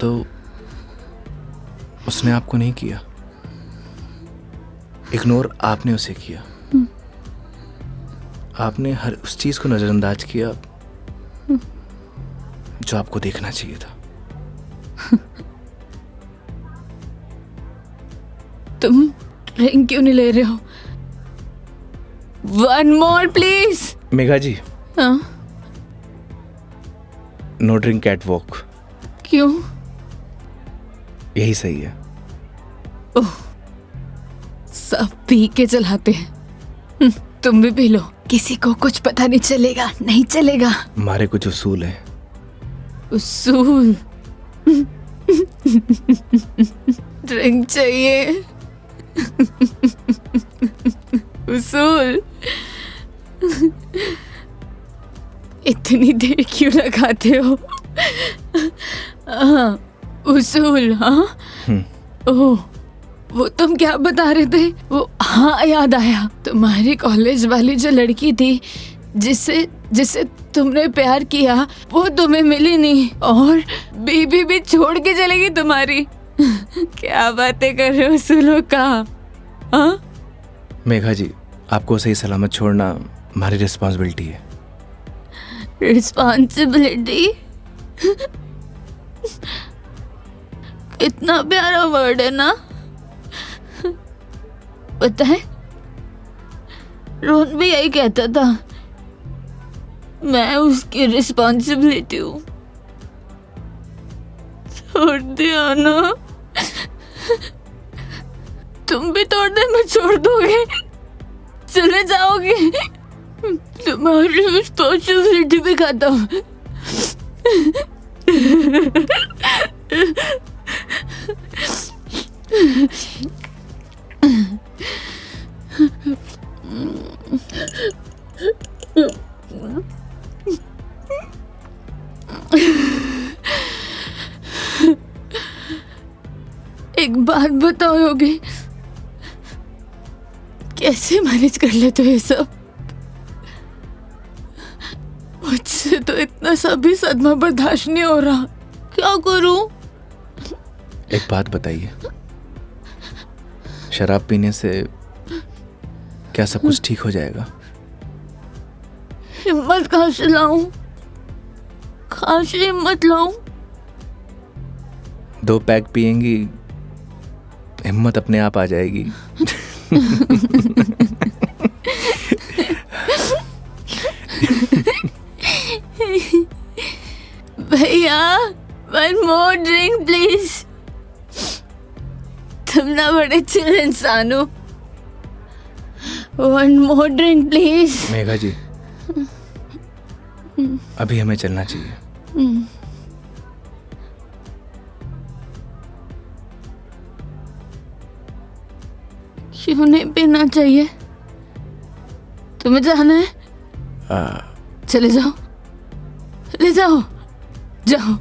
तो उसने आपको नहीं किया, इग्नोर आपने उसे किया। आपने हर उस चीज को नजरअंदाज किया जो आपको देखना चाहिए था। तुम ड्रिंक क्यों नहीं ले रहे हो? One more please. Megha ji, हाँ? No drink at work. क्यों? यही सही है। ओह, सब पी के चलाते हैं। तुम भी पी लो, किसी को कुछ पता नहीं चलेगा। नहीं चलेगा। हमारे कुछ उसूल हैं। उसूल? ड्रिंक चाहिए। उसूल? इतनी देर क्यों लगाते हो? हाँ, उसूल। हाँ, ओह, वो तुम क्या बता रहे थे? वो, हाँ याद आया, तुम्हारी कॉलेज वाली जो लड़की थी जिससे तुमने प्यार किया, वो तुम्हें मिली नहीं और बीबी भी छोड़ के चलेगी तुम्हारी। क्या बातें कर रहे हो उसूलों का? हाँ? मेघा जी, आपको सही सलामत छोड़ना हमारी रिस्पॉन्सिबिलिटी है। रिस्पॉन्सिबिलिटी? इतना प्यारा वर्ड है ना। पता है, रोहन भी यही कहता था, मैं उसकी रिस्पॉन्सिबिलिटी हूँ। छोड़ दिया ना? तुम भी थोड़ी देर में छोड़ दोगे? चले जाओगे? तुम्हारी रिस्पॉन्सिबिलिटी भी खत्म। एक बात बताओ योगी, कैसे मैनेज कर लेते हो ये सब? मुझसे तो इतना सा भी सदमा बर्दाश्त नहीं हो रहा, क्या करूं? एक बात बताइए, शराब पीने से क्या सब कुछ ठीक हो जाएगा? हिम्मत कहाँ से लाऊं? कहाँ से हिम्मत लाऊं? 2 पैक पिएंगी, हिम्मत अपने आप आ जाएगी। भैया, 1 more drink प्लीज। तुम ना बड़े चिल इंसान हो। 1 more drink प्लीज। मेघा जी, अभी हमें चलना चाहिए। क्यों नहीं पीना चाहिए? तुम्हें जाना है? चले जाओ, ले जाओ, जाओ,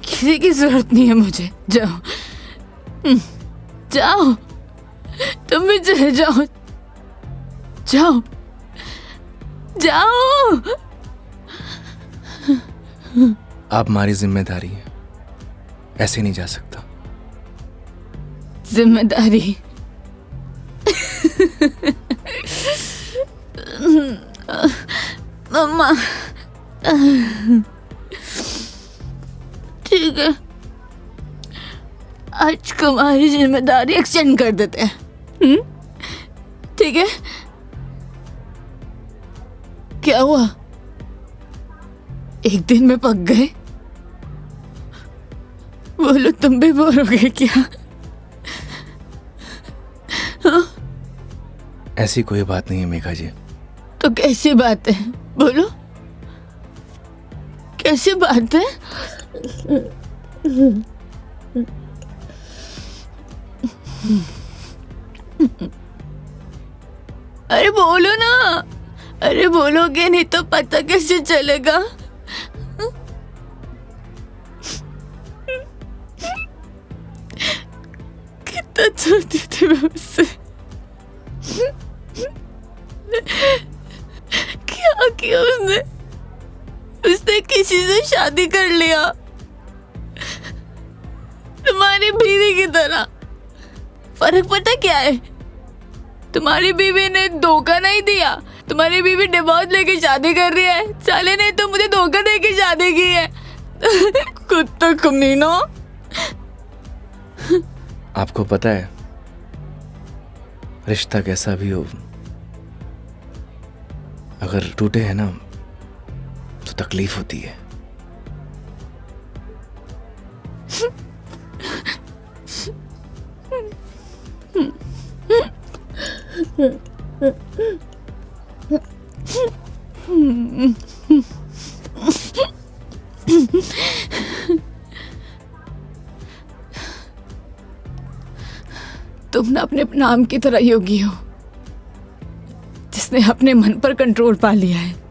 किसी की जरूरत नहीं है मुझे। जाओ, जाओ, तुम भी चले जाओ, जाओ, जाओ। आप हमारी जिम्मेदारी है, ऐसे नहीं जा सकता। जिम्मेदारी? मम्मा, ठीक है, आज तुम्हारी जिम्मेदारी एक्सटेंड कर देते हैं। ठीक है? क्या हुआ? एक दिन में पक गए? बोलो, तुम भी बोर हो गए क्या? ऐसी कोई बात नहीं है मेघा जी। तो कैसी बात है? बोलो, कैसी बात है? अरे बोलो ना, अरे बोलोगे नहीं तो पता कैसे चलेगा? कितना चाहती थी मैं उससे, क्या किया उसने? उसने किसी से शादी कर लिया, तुम्हारी बीवी की तरह। फर्क पता क्या है? तुम्हारी बीवी ने धोखा नहीं दिया, तुम्हारी बीवी डिवोर्स लेके शादी कर रही है। साले ने तो मुझे धोखा देके शादी की है। कुत्ता कमीना। आपको पता है, रिश्ता कैसा भी हो, अगर टूटे है ना तो तकलीफ होती है। तुम ना अपने नाम की तरह योगी हो, जिसने अपने मन पर कंट्रोल पा लिया है।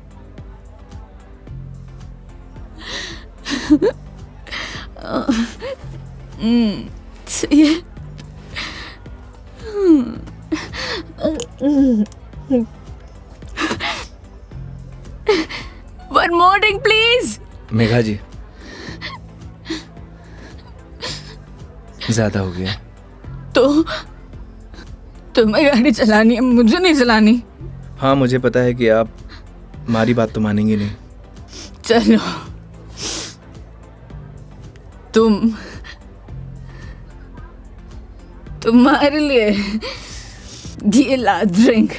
सही है। One more drink, please. Megha जी, ज्यादा हो गया। तो तुम्हें गाड़ी चलानी है, मुझे नहीं चलानी। हाँ, मुझे पता है कि आप हमारी बात तो मानेंगी नहीं। चलो, तुम्हारे लिए ये लास्ट ड्रिंक,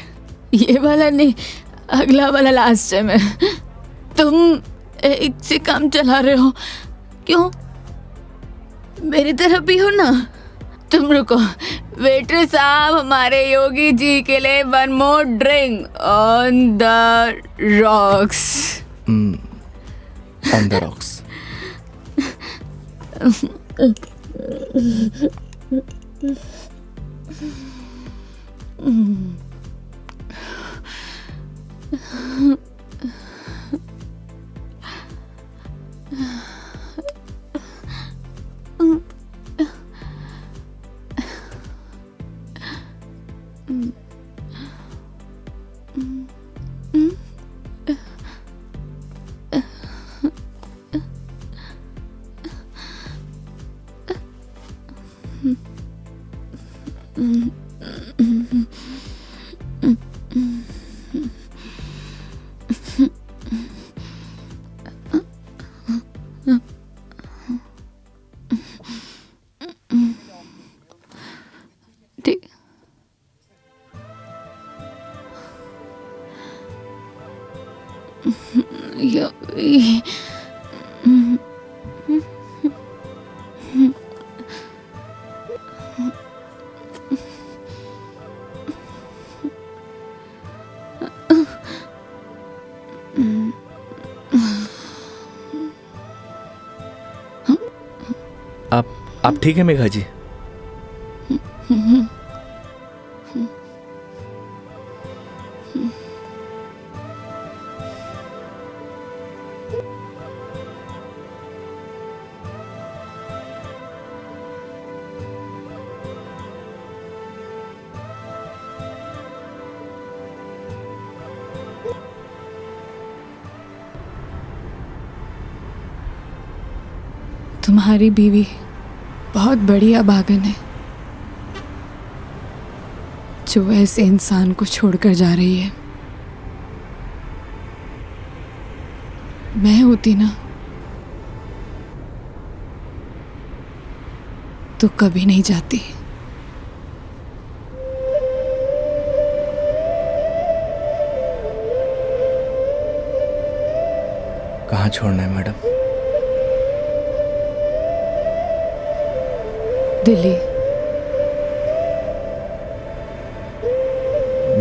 ये वाला नहीं, अगला वाला लास्ट है। मैं तुम एक से काम चला रहे हो, क्यों? मेरी तरह भी हो ना। तुम रुको, वेटर साहब, हमारे योगी जी के लिए one more drink on the rocks. On the rocks. आप ठीक है मेघा जी? तुम्हारी बीवी बहुत बढ़िया भागन है जो ऐसे इंसान को छोड़कर जा रही है। मैं होती ना तो कभी नहीं जाती। कहाँ छोड़ना है मैडम? दिल्ली।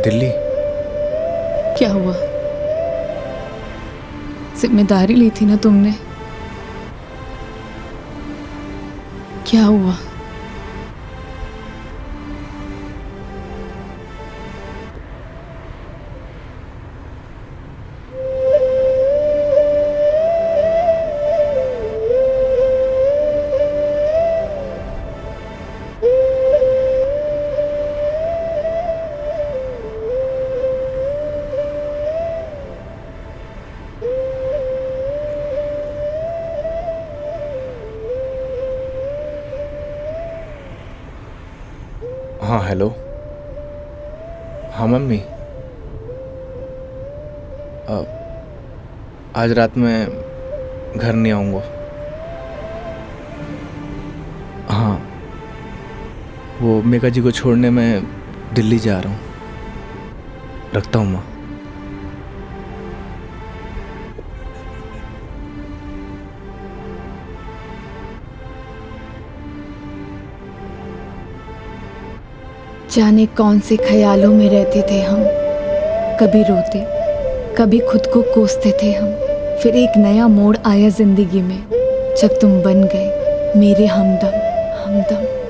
दिल्ली? क्या हुआ? जिम्मेदारी ली थी ना तुमने, क्या हुआ? हाँ हेलो। हाँ मम्मी, आज रात में घर नहीं आऊँगा। हाँ, वो मेघा जी को छोड़ने मैं दिल्ली जा रहा हूँ। रखता हूँ माँ। जाने कौन से ख्यालों में रहते थे हम, कभी रोते कभी खुद को कोसते थे हम। फिर एक नया मोड़ आया जिंदगी में जब तुम बन गए मेरे हमदम।